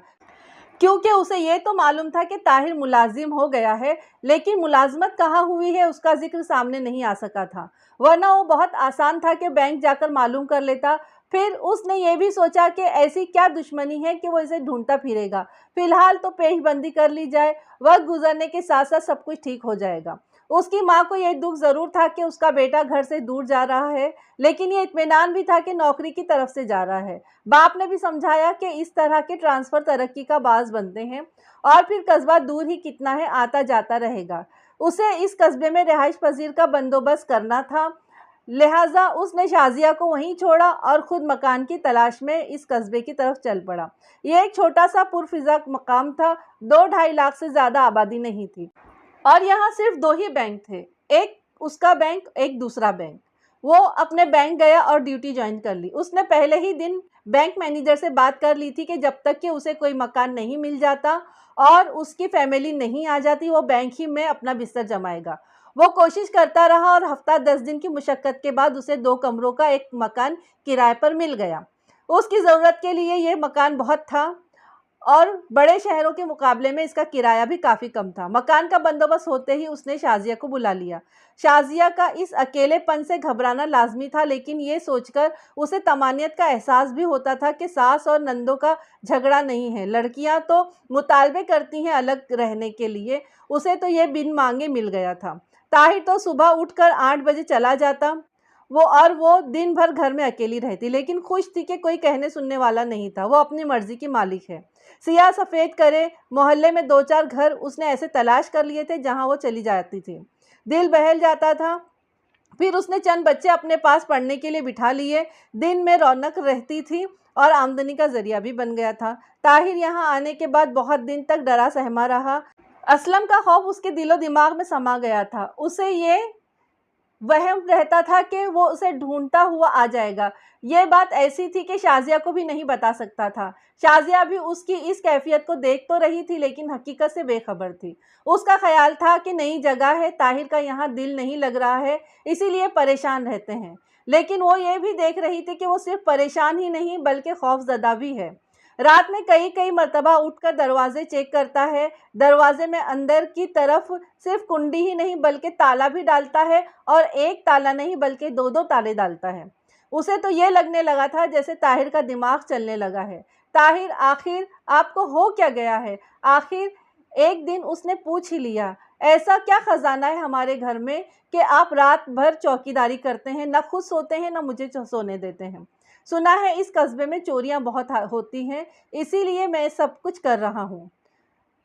क्योंकि उसे ये तो मालूम था कि ताहिर मुलाजिम हो गया है, लेकिन मुलाजमत कहाँ हुई है उसका जिक्र सामने नहीं आ सका था। वरना वो बहुत आसान था कि बैंक जाकर मालूम कर लेता। फिर उसने ये भी सोचा कि ऐसी क्या दुश्मनी है कि वो इसे ढूंढता फिरेगा। फिलहाल तो पेशबंदी कर ली जाए, वक्त गुजरने के साथ साथ सब कुछ ठीक हो जाएगा। उसकी माँ को ये दुख ज़रूर था कि उसका बेटा घर से दूर जा रहा है, लेकिन ये इत्मीनान भी था कि नौकरी की तरफ से जा रहा है। बाप ने भी समझाया कि इस तरह के ट्रांसफ़र तरक्की का बाज़ बनते हैं, और फिर कस्बा दूर ही कितना है, आता जाता रहेगा। उसे इस कस्बे में रिहाइश पजीर का बंदोबस्त करना था, लिहाजा उसने शाजिया को वहीं छोड़ा और ख़ुद मकान की तलाश में इस कस्बे की तरफ चल पड़ा। यह एक छोटा सा पुरफिज़ा मकाम था। 2-2.5 लाख से ज़्यादा आबादी नहीं थी, और यहाँ सिर्फ 2 ही बैंक थे, एक उसका बैंक, एक दूसरा बैंक। वो अपने बैंक गया और ड्यूटी ज्वाइन कर ली। उसने पहले ही दिन बैंक मैनेजर से बात कर ली थी कि जब तक कि उसे कोई मकान नहीं मिल जाता और उसकी फैमिली नहीं आ जाती, वो बैंक ही में अपना बिस्तर जमाएगा। वो कोशिश करता रहा और हफ्ता 10 दिन की मुशक्क़त के बाद उसे 2 कमरों का एक मकान किराए पर मिल गया। उसकी ज़रूरत के लिए ये मकान बहुत था और बड़े शहरों के मुकाबले में इसका किराया भी काफ़ी कम था। मकान का बंदोबस्त होते ही उसने शाजिया को बुला लिया। शाजिया का इस अकेलेपन से घबराना लाजमी था, लेकिन ये सोचकर उसे तमानियत का एहसास भी होता था कि सास और नंदों का झगड़ा नहीं है। लड़कियां तो मुतालबे करती हैं अलग रहने के लिए, उसे तो ये बिन मांगे मिल गया था। ताहिर तो सुबह उठकर 8 बजे चला जाता, वो दिन भर घर में अकेली रहती, लेकिन खुश थी कि कोई कहने सुनने वाला नहीं था। वो अपनी मर्जी की मालिक है। सियाह सफ़ेद करे मोहल्ले में 2-4 घर उसने ऐसे तलाश कर लिए थे जहां वो चली जाती थी। दिल बहल जाता था। फिर उसने चंद बच्चे अपने पास पढ़ने के लिए बिठा लिए। दिन में रौनक रहती थी और आमदनी का जरिया भी बन गया था। ताहिर यहाँ आने के बाद बहुत दिन तक डरा सहमा रहा। असलम का खौफ उसके दिलो दिमाग में समा गया था। उसे ये वहम रहता था कि वो उसे ढूंढता हुआ आ जाएगा। ये बात ऐसी थी कि शाज़िया को भी नहीं बता सकता था। शाज़िया भी उसकी इस कैफियत को देख तो रही थी, लेकिन हकीकत से बेखबर थी। उसका ख्याल था कि नई जगह है, ताहिर का यहाँ दिल नहीं लग रहा है, इसीलिए परेशान रहते हैं। लेकिन वो ये भी देख रही थी कि वो सिर्फ परेशान ही नहीं बल्कि खौफज़दा भी है। रात में कई कई मरतबा उठकर दरवाजे चेक करता है। दरवाजे में अंदर की तरफ सिर्फ कुंडी ही नहीं बल्कि ताला भी डालता है, और एक ताला नहीं बल्कि दो दो ताले डालता है। उसे तो ये लगने लगा था जैसे ताहिर का दिमाग चलने लगा है। ताहिर, आखिर आपको हो क्या गया है? आखिर एक दिन उसने पूछ ही लिया, ऐसा क्या खजाना है हमारे घर में कि आप रात भर चौकीदारी करते हैं, न खुद सोते हैं न मुझे सोने देते हैं। सुना है इस कस्बे में चोरियां बहुत होती हैं, इसीलिए मैं सब कुछ कर रहा हूँ।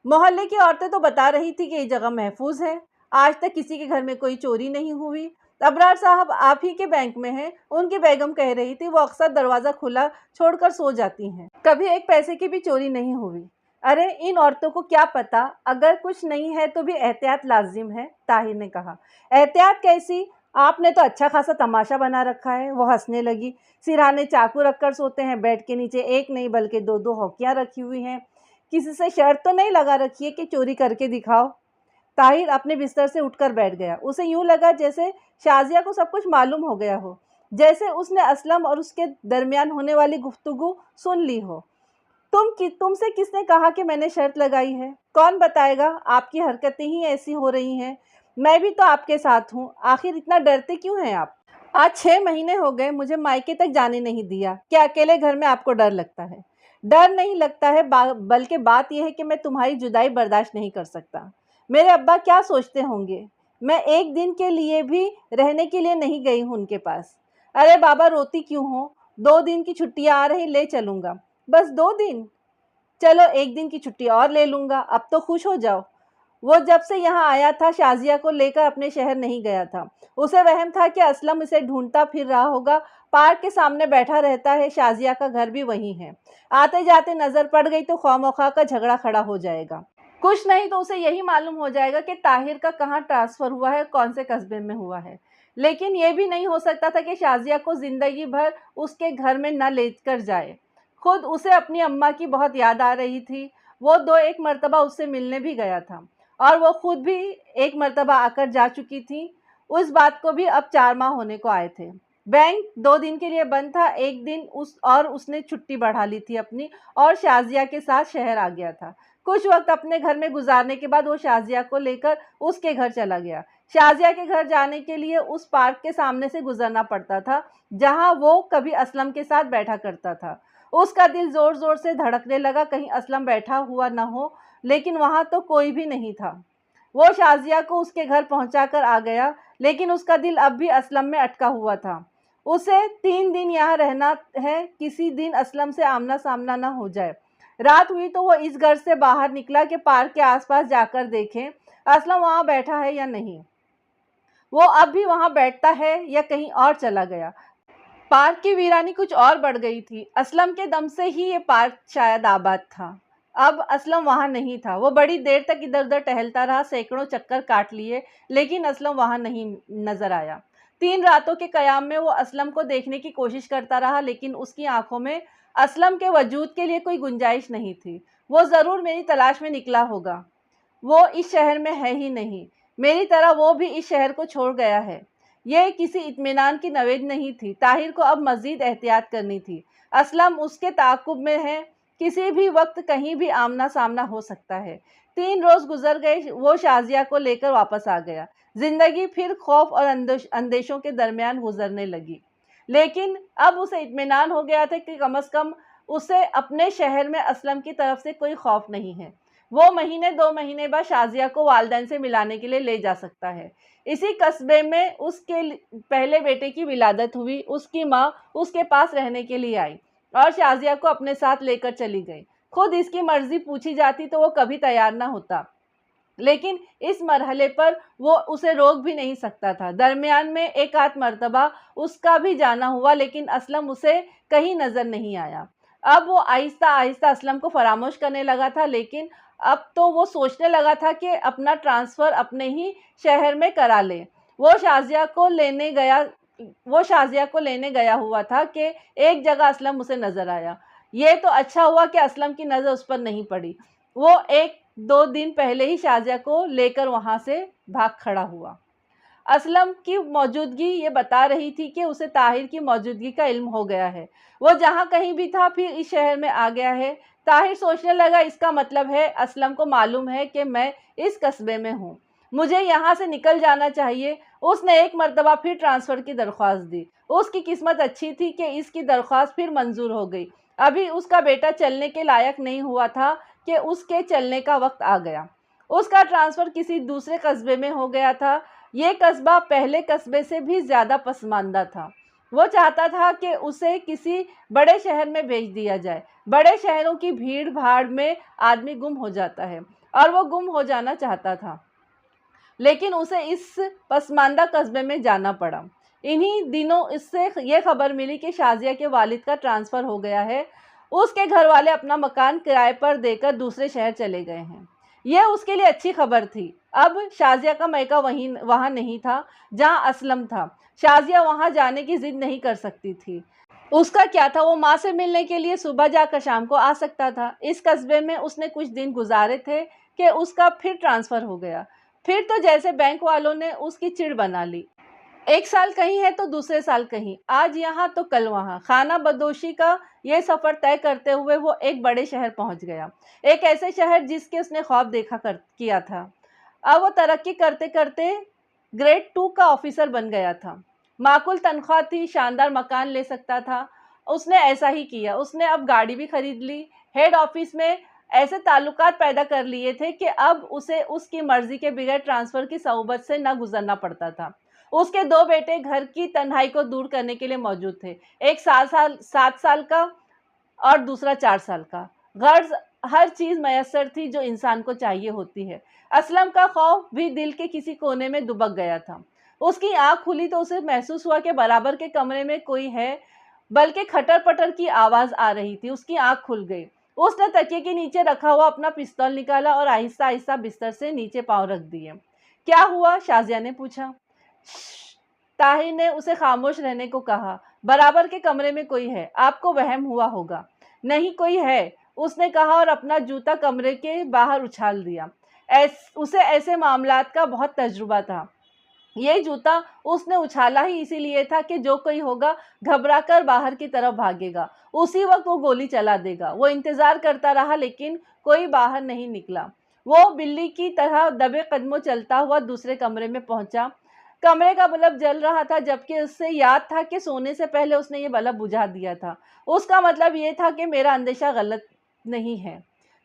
मोहल्ले की औरतें तो बता रही थी कि ये जगह महफूज है, आज तक किसी के घर में कोई चोरी नहीं हुई। अबरार साहब आप ही के बैंक में हैं, उनकी बेगम कह रही थी, वो अक्सर दरवाज़ा खुला छोड़कर सो जाती हैं, कभी एक पैसे की भी चोरी नहीं हुई। अरे इन औरतों को क्या पता, अगर कुछ नहीं है तो भी एहतियात लाजिम है, ताहिर ने कहा। एहतियात कैसी? आपने तो अच्छा खासा तमाशा बना रखा है। वो हंसने लगी। सिरहाने चाकू रखकर सोते हैं, बेड के नीचे एक नहीं बल्कि दो दो हौकियाँ रखी हुई हैं। किसी से शर्त तो नहीं लगा रखी है कि चोरी करके दिखाओ? ताहिर अपने बिस्तर से उठकर बैठ गया। उसे यूं लगा जैसे शाज़िया को सब कुछ मालूम हो गया हो, जैसे उसने असलम और उसके दरमियान होने वाली गुफ्तगू सुन ली हो। तुमसे किसने कहा कि मैंने शर्त लगाई है? कौन बताएगा? आपकी हरकतें ही ऐसी हो रही हैं। मैं भी तो आपके साथ हूँ, आखिर इतना डरते क्यों हैं आप? आज 6 महीने हो गए मुझे मायके तक जाने नहीं दिया। क्या अकेले घर में आपको डर लगता है? डर नहीं लगता है, बल्कि बात यह है कि मैं तुम्हारी जुदाई बर्दाश्त नहीं कर सकता। मेरे अब्बा क्या सोचते होंगे? मैं एक दिन के लिए भी रहने के लिए नहीं गई हूँ उनके पास। अरे बाबा रोती क्यों हो? 2 दिन की छुट्टियाँ आ रही, ले चलूँगा। बस 2 दिन? चलो एक दिन की छुट्टी और ले लूँगा, अब तो खुश हो जाओ। वो जब से यहाँ आया था शाज़िया को लेकर अपने शहर नहीं गया था। उसे वहम था कि असलम इसे ढूंढता फिर रहा होगा। पार्क के सामने बैठा रहता है, शाज़िया का घर भी वहीं है। आते जाते नज़र पड़ गई तो खौमखा का झगड़ा खड़ा हो जाएगा। कुछ नहीं तो उसे यही मालूम हो जाएगा कि ताहिर का कहाँ ट्रांसफ़र हुआ है, कौन से कस्बे में हुआ है। लेकिन ये भी नहीं हो सकता था कि शाज़िया को ज़िंदगी भर उसके घर में न लेकर जाए। खुद उसे अपनी अम्मा की बहुत याद आ रही थी। वो 2-1 मरतबा उससे मिलने भी गया था, और वो खुद भी 1 मरतबा आकर जा चुकी थी। उस बात को भी अब 4 माह होने को आए थे। बैंक 2 दिन के लिए बंद था। एक दिन उसने छुट्टी बढ़ा ली थी अपनी, और शाज़िया के साथ शहर आ गया था। कुछ वक्त अपने घर में गुजारने के बाद वो शाज़िया को लेकर उसके घर चला गया। शाज़िया के घर जाने के लिए उस पार्क के सामने से गुजरना पड़ता था, जहाँ वो कभी असलम के साथ बैठा करता था। उसका दिल ज़ोर ज़ोर से धड़कने लगा, कहीं असलम बैठा हुआ न हो, लेकिन वहाँ तो कोई भी नहीं था। वो शाज़िया को उसके घर पहुँचाकर आ गया, लेकिन उसका दिल अब भी असलम में अटका हुआ था। उसे 3 दिन यहाँ रहना है, किसी दिन असलम से आमना सामना न हो जाए। रात हुई तो वो इस घर से बाहर निकला कि पार्क के आसपास जाकर देखें असलम वहाँ बैठा है या नहीं। वो अब भी वहाँ बैठता है या कहीं और चला गया। पार्क की वीरानी कुछ और बढ़ गई थी। असलम के दम से ही ये पार्क शायद आबाद था। अब असलम वहाँ नहीं था। वो बड़ी देर तक इधर उधर टहलता रहा, सैकड़ों चक्कर काट लिए, लेकिन असलम वहाँ नहीं नजर आया। 3 रातों के क़याम में वो असलम को देखने की कोशिश करता रहा, लेकिन उसकी आंखों में असलम के वजूद के लिए कोई गुंजाइश नहीं थी। वो ज़रूर मेरी तलाश में निकला होगा। वो इस शहर में है ही नहीं। मेरी तरह वो भी इस शहर को छोड़ गया है। यह किसी इत्मीनान की नवेद नहीं थी। ताहिर को अब मज़ीद एहतियात करनी थी। असलम उसके ताक़ुब में है, किसी भी वक्त कहीं भी आमना सामना हो सकता है। 3 रोज़ गुजर गए, वो शाज़िया को लेकर वापस आ गया। ज़िंदगी फिर खौफ और अंदेशों के दरमियान गुजरने लगी। लेकिन अब उसे इत्मीनान हो गया था कि कम अज़ कम उसे अपने शहर में असलम की तरफ से कोई खौफ नहीं है। वो महीने 2 महीने बाद शाज़िया को वालिदैन से मिलाने के लिए ले जा सकता है। इसी कस्बे में उसके पहले बेटे की विलादत हुई। उसकी माँ उसके पास रहने के लिए आई और शाज़िया को अपने साथ लेकर चली गई। खुद इसकी मर्ज़ी पूछी जाती तो वो कभी तैयार ना होता, लेकिन इस मरहले पर वो उसे रोक भी नहीं सकता था। दरमियान में एक आध मरतबा उसका भी जाना हुआ, लेकिन असलम उसे कहीं नज़र नहीं आया। अब वो आहिस्ता आहिस्ता असलम को फरामोश करने लगा था, लेकिन अब तो वो सोचने लगा था कि अपना ट्रांसफ़र अपने ही शहर में करा ले। وہ شازیہ کو لینے گیا ہوا تھا کہ ایک جگہ اسلم اسے نظر آیا۔ یہ تو اچھا ہوا کہ اسلم کی نظر اس پر نہیں پڑی۔ وہ 1-2 دن پہلے ہی شازیہ کو لے کر وہاں سے بھاگ کھڑا ہوا۔ اسلم کی موجودگی یہ بتا رہی تھی کہ اسے طاہر کی موجودگی کا علم ہو گیا ہے۔ وہ جہاں کہیں بھی تھا پھر اس شہر میں آ گیا ہے۔ طاہر سوچنے لگا، اس کا مطلب ہے اسلم کو معلوم ہے کہ میں اس قصبے میں ہوں، مجھے یہاں سے نکل جانا چاہیے۔ اس نے ایک مرتبہ پھر ٹرانسفر کی درخواست دی۔ اس کی قسمت اچھی تھی کہ اس کی درخواست پھر منظور ہو گئی۔ ابھی اس کا بیٹا چلنے کے لائق نہیں ہوا تھا کہ اس کے چلنے کا وقت آ گیا۔ اس کا ٹرانسفر کسی دوسرے قصبے میں ہو گیا تھا۔ یہ قصبہ پہلے قصبے سے بھی زیادہ پسماندہ تھا۔ وہ چاہتا تھا کہ اسے کسی بڑے شہر میں بھیج دیا جائے۔ بڑے شہروں کی بھیڑ بھاڑ میں آدمی گم ہو جاتا ہے، اور وہ گم ہو جانا چاہتا تھا، لیکن اسے اس پسماندہ قصبے میں جانا پڑا۔ انہی دنوں اس سے یہ خبر ملی کہ شازیہ کے والد کا ٹرانسفر ہو گیا ہے۔ اس کے گھر والے اپنا مکان کرائے پر دے کر دوسرے شہر چلے گئے ہیں۔ یہ اس کے لیے اچھی خبر تھی۔ اب شازیہ کا میکا وہاں نہیں تھا جہاں اسلم تھا۔ شازیہ وہاں جانے کی ضد نہیں کر سکتی تھی۔ اس کا کیا تھا، وہ ماں سے ملنے کے لیے صبح جا کر شام کو آ سکتا تھا۔ اس قصبے میں اس نے کچھ دن گزارے تھے کہ اس کا پھر ٹرانسفر ہو گیا۔ پھر تو جیسے بینک والوں نے اس کی چڑ بنا لی۔ 1 سال کہیں ہے تو دوسرے سال کہیں، آج یہاں تو کل وہاں۔ خانہ بدوشی کا یہ سفر طے کرتے ہوئے وہ ایک بڑے شہر پہنچ گیا، ایک ایسے شہر جس کے اس نے خواب کیا تھا۔ اب وہ ترقی کرتے کرتے گریڈ 2 کا آفیسر بن گیا تھا۔ معقول تنخواہ تھی، شاندار مکان لے سکتا تھا۔ اس نے ایسا ہی کیا۔ اس نے اب گاڑی بھی خرید لی، ہیڈ آفس میں ایسے تعلقات پیدا کر لیے تھے کہ اب اسے اس کی مرضی کے بغیر ٹرانسفر کی صعوبت سے نہ گزرنا پڑتا تھا۔ اس کے 2 بیٹے گھر کی تنہائی کو دور کرنے کے لیے موجود تھے، ایک 7 سال کا اور دوسرا 4 سال کا۔ غرض ہر چیز میسر تھی جو انسان کو چاہیے ہوتی ہے۔ اسلم کا خوف بھی دل کے کسی کونے میں دبک گیا تھا۔ اس کی آنکھ کھلی تو اسے محسوس ہوا کہ برابر کے کمرے میں کوئی ہے، بلکہ کھٹر پٹر کی آواز آ رہی تھی۔ اس کی آنکھ کھل گئی۔ اس نے تکیے کے نیچے رکھا ہوا اپنا پستول نکالا اور آہستہ آہستہ بستر سے نیچے پاؤں رکھ دیے۔ کیا ہوا؟ شازیہ نے پوچھا۔ طاہر نے اسے خاموش رہنے کو کہا۔ برابر کے کمرے میں کوئی ہے، آپ کو وہم ہوا ہوگا۔ نہیں، کوئی ہے، اس نے کہا اور اپنا جوتا کمرے کے باہر اچھال دیا۔ اسے ایسے معاملات کا بہت تجربہ تھا۔ یہ جوتا اس نے اچھالا ہی اسی لیے تھا کہ جو کوئی ہوگا گھبرا کر باہر کی طرف بھاگے گا، اسی وقت وہ گولی چلا دے گا۔ وہ انتظار کرتا رہا لیکن کوئی باہر نہیں نکلا۔ وہ بلی کی طرح دبے قدموں چلتا ہوا دوسرے کمرے میں پہنچا۔ کمرے کا بلب جل رہا تھا، جبکہ اس سے یاد تھا کہ سونے سے پہلے اس نے یہ بلب بجھا دیا تھا۔ اس کا مطلب یہ تھا کہ میرا اندیشہ غلط نہیں ہے،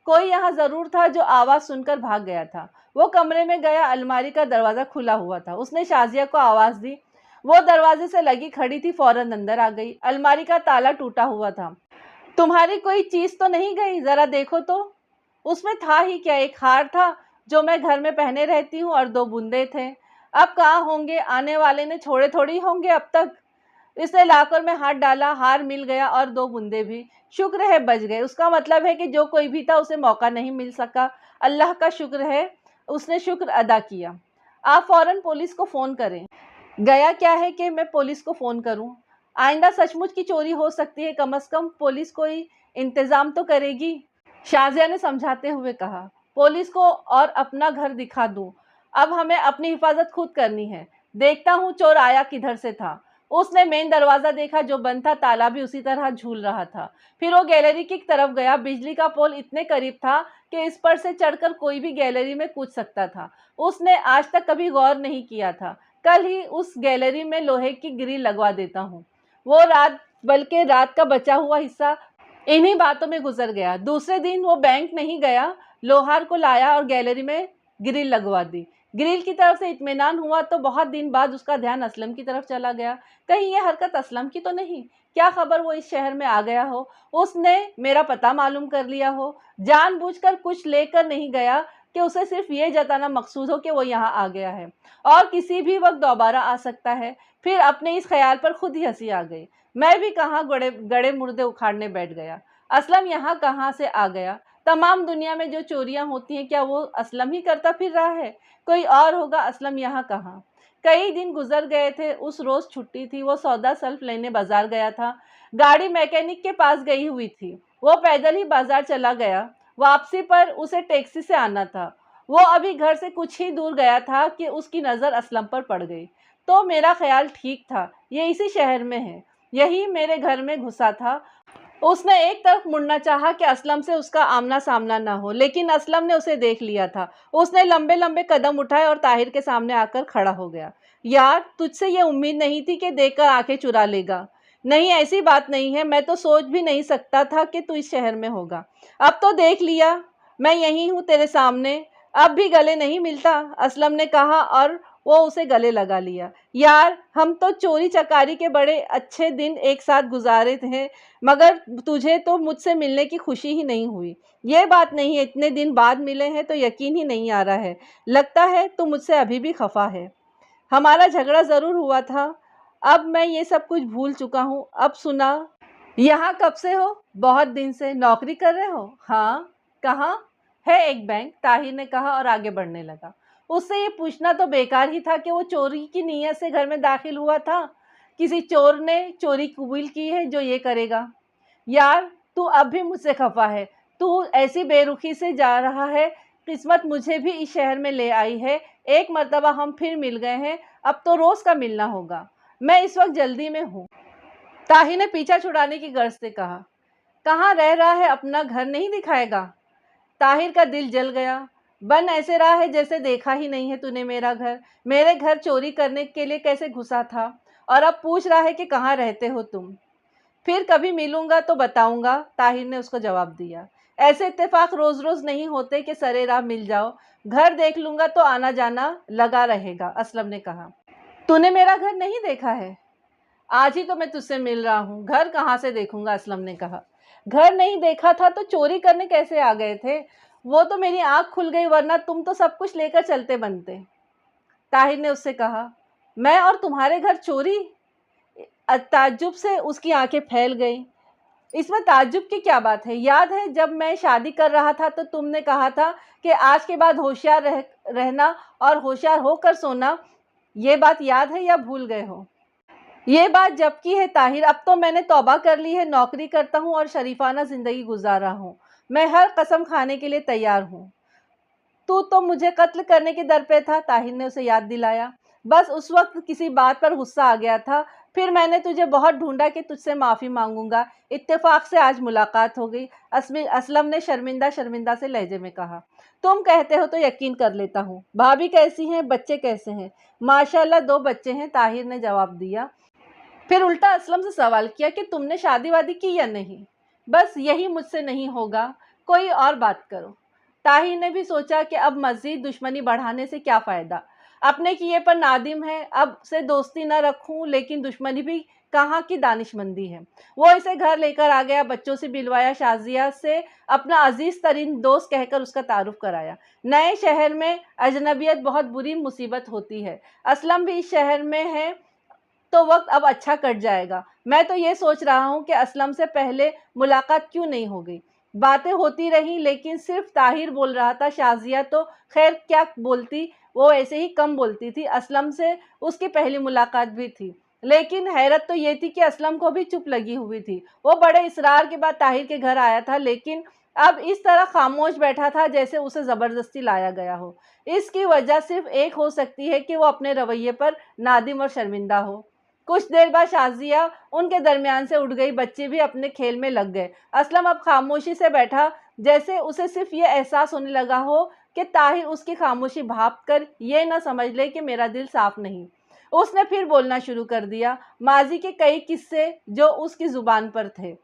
کوئی یہاں ضرور تھا جو آواز سن کر بھاگ گیا تھا۔ وہ کمرے میں گیا، الماری کا دروازہ کھلا ہوا تھا۔ اس نے شازیہ کو آواز دی، وہ دروازے سے لگی کھڑی تھی، فوراً اندر آ گئی۔ الماری کا تالا ٹوٹا ہوا تھا۔ تمہاری کوئی چیز تو نہیں گئی؟ ذرا دیکھو تو۔ اس میں تھا ہی کیا، ایک ہار تھا جو میں گھر میں پہنے رہتی ہوں اور 2 بندے تھے۔ اب کہاں ہوں گے؟ آنے والے نے چھوڑے تھوڑی ہوں گے اب تک۔ اس نے لاکر میں ہاتھ ڈالا، ہار مل گیا اور 2 بندے بھی۔ شکر ہے بچ گئے۔ اس کا مطلب ہے کہ جو کوئی بھی تھا اسے موقع نہیں مل سکا۔ اللہ کا شکر ہے۔ اس نے شکر ادا کیا۔ آپ فوراً پولیس کو فون کریں۔ گیا کیا ہے کہ میں پولیس کو فون کروں؟ آئندہ سچ مچ کی چوری ہو سکتی ہے، کم از کم پولیس کوئی انتظام تو کرے گی، شازیہ نے سمجھاتے ہوئے کہا۔ پولیس کو اور اپنا گھر دکھا دوں؟ اب ہمیں اپنی حفاظت خود کرنی ہے۔ دیکھتا ہوں چور آیا کدھر سے تھا۔ اس نے مین دروازہ دیکھا جو بند تھا، تالا بھی اسی طرح جھول رہا تھا۔ پھر وہ گیلری کی طرف گیا۔ بجلی کا پول اتنے قریب تھا کہ اس پر سے چڑھ کر کوئی بھی گیلری میں کود سکتا تھا۔ اس نے آج تک کبھی غور نہیں کیا تھا۔ کل ہی اس گیلری میں لوہے کی گرل لگوا دیتا ہوں۔ وہ بلکہ رات کا بچا ہوا حصہ انہی باتوں میں گزر گیا۔ دوسرے دن وہ بینک نہیں گیا، لوہار کو لایا اور گیلری میں گرل لگوا دی۔ گرل کی طرف سے اطمینان ہوا تو بہت دن بعد اس کا دھیان اسلم کی طرف چلا گیا۔ کہیں یہ حرکت اسلم کی تو نہیں؟ کیا خبر وہ اس شہر میں آ گیا ہو، اس نے میرا پتہ معلوم کر لیا ہو۔ جان بوجھ کر کچھ لے کر نہیں گیا کہ اسے صرف یہ جتانا مقصود ہو کہ وہ یہاں آ گیا ہے اور کسی بھی وقت دوبارہ آ سکتا ہے۔ پھر اپنے اس خیال پر خود ہی ہنسی آ گئی۔ میں بھی کہاں گڑے مردے اکھاڑنے بیٹھ گیا۔ اسلم یہاں کہاں سے آ گیا؟ تمام دنیا میں جو چوریاں ہوتی ہیں کیا وہ اسلم ہی کرتا پھر رہا ہے؟ کوئی اور ہوگا، اسلم یہاں کہاں؟ कई दिन गुजर गए थे, उस रोज छुट्टी थी। वो सौदा सल्फ लेने बाजार गया था। गाड़ी मैकेनिक के पास गई हुई थी। वो पैदल ही बाजार चला गया। वापसी पर उसे टैक्सी से आना था। वो अभी घर से कुछ ही दूर गया था कि उसकी नज़र असलम पर पड़ गई। तो मेरा ख्याल ठीक था, ये इसी शहर में है। यही मेरे घर में घुसा था। उसने एक तरफ मुड़ना चाहा कि असलम से उसका आमना सामना ना हो, लेकिन असलम ने उसे देख लिया था। उसने लंबे लंबे कदम उठाए और ताहिर के सामने आकर खड़ा हो गया। यार, तुझसे ये उम्मीद नहीं थी कि देखकर आंखें चुरा लेगा। नहीं, ऐसी बात नहीं है। मैं तो सोच भी नहीं सकता था कि तू इस शहर में होगा। अब तो देख लिया, मैं यहीं हूँ तेरे सामने। अब भी गले नहीं मिलता, असलम ने कहा और वो उसे गले लगा लिया। यार, हम तो चोरी चकारी के बड़े अच्छे दिन एक साथ गुजारे थे, मगर तुझे तो मुझसे मिलने की खुशी ही नहीं हुई। ये बात नहीं है, इतने दिन बाद मिले हैं तो यकीन ही नहीं आ रहा है। लगता है तू मुझसे अभी भी खफा है। हमारा झगड़ा ज़रूर हुआ था, अब मैं ये सब कुछ भूल चुका हूँ। अब सुना, यहाँ कब से हो? बहुत दिन से। नौकरी कर रहे हो? हाँ। कहाँ? है एक बैंक, ताहिर ने कहा और आगे बढ़ने लगा। उससे ये पूछना तो बेकार ही था कि वो चोरी की नीयत से घर में दाखिल हुआ था। किसी चोर ने चोरी कबूल की है जो ये करेगा। यार, तू अब भी मुझसे खफा है। तू ऐसी बेरुखी से जा रहा है। किस्मत मुझे भी इस शहर में ले आई है। एक मर्तबा हम फिर मिल गए हैं, अब तो रोज़ का मिलना होगा। मैं इस वक्त जल्दी में हूँ, ताहिर ने पीछा छुड़ाने की गर्ज से कहा। कहाँ रह रहा है? अपना घर नहीं दिखाएगा? ताहिर का दिल जल गया। बन ऐसे रहा है जैसे देखा ही नहीं है तूने मेरा घर। मेरे घर चोरी करने के लिए कैसे घुसा था, और अब पूछ रहा है कि कहाँ रहते हो तुम। फिर कभी मिलूंगा तो बताऊंगा, ताहिर ने उसको जवाब दिया। ऐसे इत्तेफाक रोज रोज नहीं होते कि सरे राह मिल जाओ। घर देख लूंगा तो आना जाना लगा रहेगा, असलम ने कहा। तूने मेरा घर नहीं देखा है? आज ही तो मैं तुझसे मिल रहा हूँ। घर कहाँ से देखूंगा, असलम ने कहा। घर नहीं देखा था तो चोरी करने कैसे आ गए थे? वो तो मेरी आंख खुल गई, वरना तुम तो सब कुछ लेकर चलते बनते, ताहिर ने उससे कहा। मैं और तुम्हारे घर चोरी? ताज्जुब से उसकी आंखें फैल गईं। इसमें ताज्जुब की क्या बात है? याद है जब मैं शादी कर रहा था तो तुमने कहा था कि आज के बाद होशियार रहना और होशियार होकर सोना। ये बात याद है या भूल गए हो? ये बात जब की है ताहिर। अब तो मैंने तौबा कर ली है। नौकरी करता हूँ और शरीफाना ज़िंदगी गुजार रहा हूँ। मैं हर कसम खाने के लिए तैयार हूँ। तू तो मुझे कत्ल करने के दर पे था, ताहिर ने उसे याद दिलाया। बस उस वक्त किसी बात पर गुस्सा आ गया था। फिर मैंने तुझे बहुत ढूंढा कि तुझसे माफ़ी मांगूंगा। इत्तेफाक से आज मुलाकात हो गई, असलम ने शर्मिंदा शर्मिंदा से लहजे में कहा। तुम कहते हो तो यकीन कर लेता हूँ। भाभी कैसी हैं? बच्चे कैसे हैं? माशाल्लाह 2 बच्चे हैं, ताहिर ने जवाब दिया। फिर उल्टा असलम से सवाल किया कि तुमने शादी वादी की या नहीं? बस यही मुझसे नहीं होगा, कोई और बात करो। ताहिर ने भी सोचा कि अब मज़ीद दुश्मनी बढ़ाने से क्या फ़ायदा। अपने किए पर नादिम है। अब से दोस्ती न रखूं, लेकिन दुश्मनी भी कहाँ की दानिशमंदी है। वो इसे घर लेकर आ गया, बच्चों से मिलवाया, शाजिया से अपना अजीज़ तरीन दोस्त कहकर उसका तारुफ कराया। नए शहर में अजनबियत बहुत बुरी मुसीबत होती है। असलम भी इस शहर में है तो वक्त अब अच्छा कट जाएगा। मैं तो ये सोच रहा हूँ कि असलम से पहले मुलाकात क्यों नहीं हो गई। बातें होती रहीं, लेकिन सिर्फ ताहिर बोल रहा था। शाजिया तो खैर क्या बोलती, वो ऐसे ही कम बोलती थी। असलम से उसकी पहली मुलाकात भी थी, लेकिन हैरत तो ये थी कि असलम को भी चुप लगी हुई थी। वो बड़े इसरार के बाद ताहिर के घर आया था, लेकिन अब इस तरह खामोश बैठा था जैसे उसे ज़बरदस्ती लाया गया हो। इसकी वजह सिर्फ एक हो सकती है कि वो अपने रवैये पर नादिम और शर्मिंदा हो। कुछ देर बाद शाजिया उनके दरमियान से उठ गई। बच्चे भी अपने खेल में लग गए। असलम अब खामोशी से बैठा, जैसे उसे सिर्फ ये एहसास होने लगा हो कि ताहिर उसकी खामोशी भाप कर ये न समझ ले कि मेरा दिल साफ नहीं। उसने फिर बोलना शुरू कर दिया, माजी के कई किस्से जो उसकी ज़ुबान पर थे।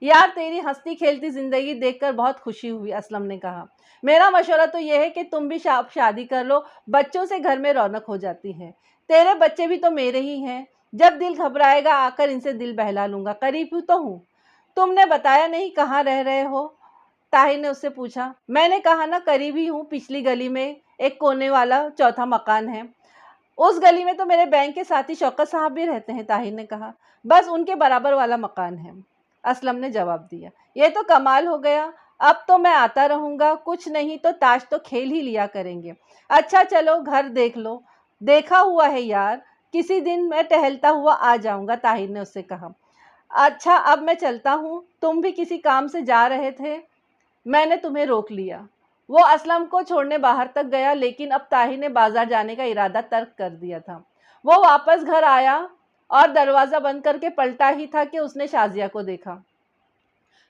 यार, तेरी हंसती खेलती ज़िंदगी देखकर बहुत खुशी हुई, असलम ने कहा। मेरा मशवरा तो यह है कि तुम भी शादी कर लो। बच्चों से घर में रौनक हो जाती है। तेरे बच्चे भी तो मेरे ही हैं। जब दिल घबराएगा आकर इनसे दिल बहला लूँगा। करीब ही तो हूँ। तुमने बताया नहीं कहाँ रह रहे हो, ताहिर ने उससे पूछा। मैंने कहा ना, करीब ही हूँ। पिछली गली में एक कोने वाला चौथा मकान है। उस गली में तो मेरे बैंक के साथी शौकत साहब भी रहते हैं, ताहिर ने कहा। बस उनके बराबर वाला मकान है, असलम ने जवाब दिया। ये तो कमाल हो गया। अब तो मैं आता रहूँगा, कुछ नहीं तो ताश तो खेल ही लिया करेंगे। अच्छा चलो घर देख लो। देखा हुआ है यार, किसी दिन मैं टहलता हुआ आ जाऊंगा, ताहिर ने उससे कहा। अच्छा अब मैं चलता हूँ, तुम भी किसी काम से जा रहे थे, मैंने तुम्हें रोक लिया। वो असलम को छोड़ने बाहर तक गया, लेकिन अब ताहिर ने बाजार जाने का इरादा तर्क कर दिया था। वो वापस घर आया और दरवाज़ा बंद करके पलटा ही था कि उसने शाजिया को देखा।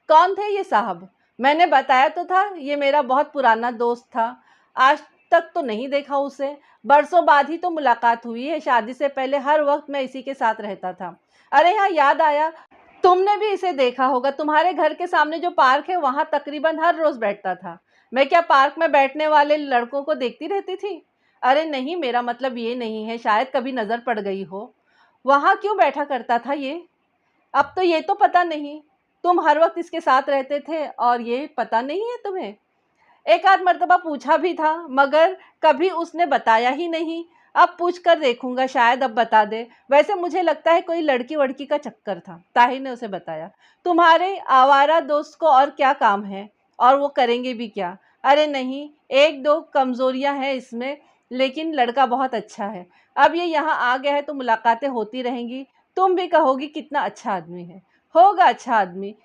कौन थे ये साहब? मैंने बताया तो था, ये मेरा बहुत पुराना दोस्त था। आज तक तो नहीं देखा उसे, बरसों बाद ही तो मुलाकात हुई है। शादी से पहले हर वक्त मैं इसी के साथ रहता था। अरे हाँ, याद आया, तुमने भी इसे देखा होगा। तुम्हारे घर के सामने जो पार्क है वहाँ तकरीबन हर रोज़ बैठता था। मैं क्या पार्क में बैठने वाले लड़कों को देखती रहती थी? अरे नहीं, मेरा मतलब ये नहीं है, शायद कभी नज़र पड़ गई हो। वहाँ क्यों बैठा करता था ये? अब तो ये तो पता नहीं। तुम हर वक्त इसके साथ रहते थे और ये पता नहीं है तुम्हें? एक आध मर्तबा पूछा भी था, मगर कभी उसने बताया ही नहीं। अब पूछ कर देखूंगा, शायद अब बता दे। वैसे मुझे लगता है कोई लड़की वड़की का चक्कर था, ताहिर ने उसे बताया। तुम्हारे आवारा दोस्त को और क्या काम है, और वो करेंगे भी क्या? अरे नहीं, एक दो कमजोरियां हैं इसमें, लेकिन लड़का बहुत अच्छा है। अब ये यहाँ आ गया है तो मुलाकातें होती रहेंगी, तुम भी कहोगी कितना अच्छा आदमी है। होगा अच्छा आदमी,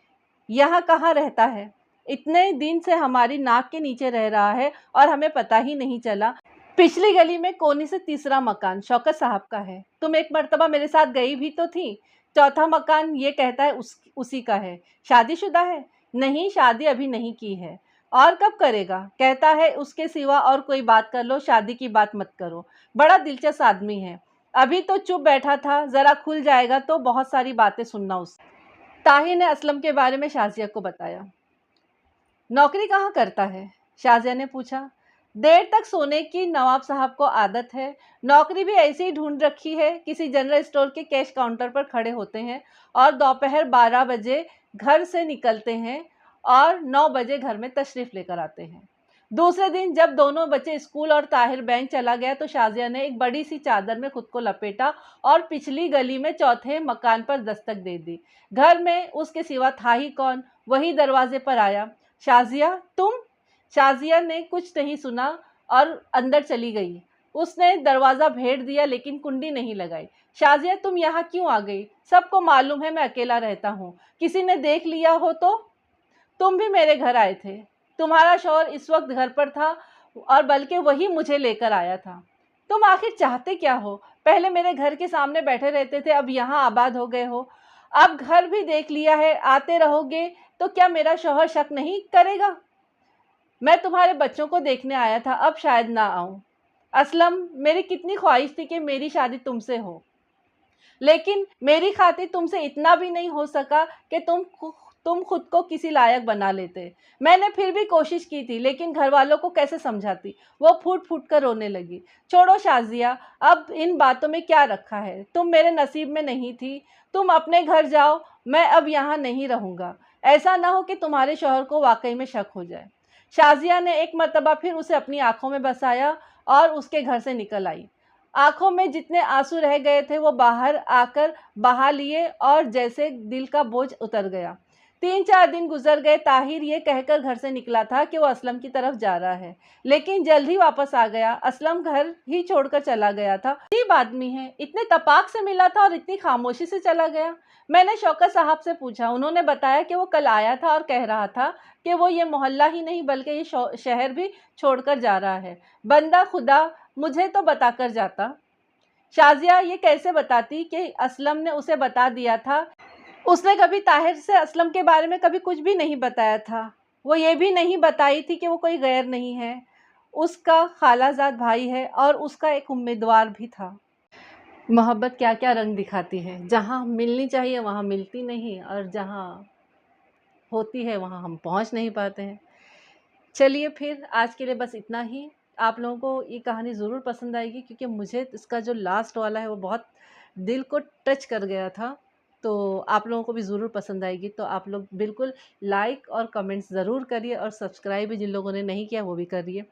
यहाँ कहाँ रहता है? इतने दिन से हमारी नाक के नीचे रह रहा है और हमें पता ही नहीं चला। पिछली गली में कोने से तीसरा मकान शौकत साहब का है। तुम एक मर्तबा मेरे साथ गई भी तो थी। चौथा मकान ये कहता है उसी का है। शादीशुदा है? नहीं, शादी अभी नहीं की है। और कब करेगा? कहता है उसके सिवा और कोई बात कर लो, शादी की बात मत करो। बड़ा दिलचस्प आदमी है। अभी तो चुप बैठा था, जरा खुल जाएगा तो बहुत सारी बातें सुनना उससे। ताहिर ने असलम के बारे में शाजिया को बताया। नौकरी कहाँ करता है? शाजिया ने पूछा। देर तक सोने की नवाब साहब को आदत है। नौकरी भी ऐसे ही ढूंढ रखी है, किसी जनरल स्टोर के कैश काउंटर पर खड़े होते हैं और दोपहर 12 बजे घर से निकलते हैं और 9 बजे घर में तशरीफ़ लेकर आते हैं। दूसरे दिन जब दोनों बच्चे स्कूल और ताहिर बैंक चला गया तो शाजिया ने एक बड़ी सी चादर में खुद को लपेटा और पिछली गली में चौथे मकान पर दस्तक दे दी। घर में उसके सिवा था ही कौन? वही दरवाजे पर आया। शाजिया, तुम? शाजिया ने कुछ नहीं सुना और अंदर चली गई। उसने दरवाज़ा भेड़ दिया लेकिन कुंडी नहीं लगाई। शाजिया, तुम यहाँ क्यों आ गई? सबको मालूम है मैं अकेला रहता हूँ, किसी ने देख लिया हो तो? तुम भी मेरे घर आए थे। तुम्हारा शौहर इस वक्त घर पर था और बल्कि वही मुझे लेकर आया था। तुम आखिर चाहते क्या हो? पहले मेरे घर के सामने बैठे रहते थे, अब यहाँ आबाद हो गए हो। अब घर भी देख लिया है, आते रहोगे तो क्या मेरा शौहर शक नहीं करेगा? मैं तुम्हारे बच्चों को देखने आया था, अब शायद ना आऊं। असलम, मेरी कितनी ख्वाहिश थी कि मेरी शादी तुमसे हो, लेकिन मेरी खातिर तुमसे इतना भी नहीं हो सका कि तुम खुद को किसी लायक बना लेते। मैंने फिर भी कोशिश की थी, लेकिन घर वालों को कैसे समझाती? वो फूट फूट कर रोने लगी। छोड़ो शाजिया, अब इन बातों में क्या रखा है? तुम मेरे नसीब में नहीं थी। तुम अपने घर जाओ, मैं अब यहाँ नहीं रहूँगा। ऐसा ना हो कि तुम्हारे शौहर को वाकई में शक हो जाए। शाजिया ने एक मर्तबा फिर उसे अपनी आंखों में बसाया और उसके घर से निकल आई। आंखों में जितने आंसू रह गए थे वो बाहर आकर बहा लिए और जैसे दिल का बोझ उतर गया। 3-4 दिन गुजर गए। ताहिर ये कहकर घर से निकला था कि वो असलम की तरफ जा रहा है, लेकिन जल्द ही वापस आ गया। असलम घर ही छोड़कर चला गया था। अजीब आदमी है, इतने तपाक से मिला था और इतनी खामोशी से चला गया। मैंने शौकत साहब से पूछा, उन्होंने बताया कि वो कल आया था और कह रहा था कि वो ये मोहल्ला ही नहीं बल्कि ये शहर भी छोड़कर जा रहा है। बंदा खुदा, मुझे तो बताकर जाता। शाजिया ये कैसे बताती कि असलम ने उसे बता दिया था? उसने कभी ताहिर से असलम के बारे में कभी कुछ भी नहीं बताया था। वो ये भी नहीं बताई थी कि वो कोई गैर नहीं है, उसका खालाजाद भाई है और उसका एक उम्मीदवार भी था। मोहब्बत क्या क्या रंग दिखाती है, जहाँ मिलनी चाहिए वहाँ मिलती नहीं, और जहाँ होती है वहाँ हम पहुँच नहीं पाते हैं। चलिए फिर आज के लिए बस इतना ही। आप लोगों को ये कहानी ज़रूर पसंद आएगी, क्योंकि मुझे इसका जो लास्ट वाला है वो बहुत दिल को टच कर गया था। तो आप लोगों को भी ज़रूर पसंद आएगी। तो आप लोग बिल्कुल लाइक और कमेंट्स ज़रूर करिए, और सब्सक्राइब भी जिन लोगों ने नहीं किया वो भी करिए।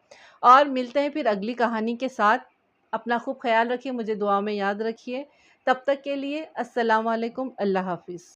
और मिलते हैं फिर अगली कहानी के साथ। अपना खूब ख्याल रखिए, मुझे दुआ में याद रखिए। तब तक के लिए अस्सलाम वालेकुम, अल्लाह हाफ़िज़।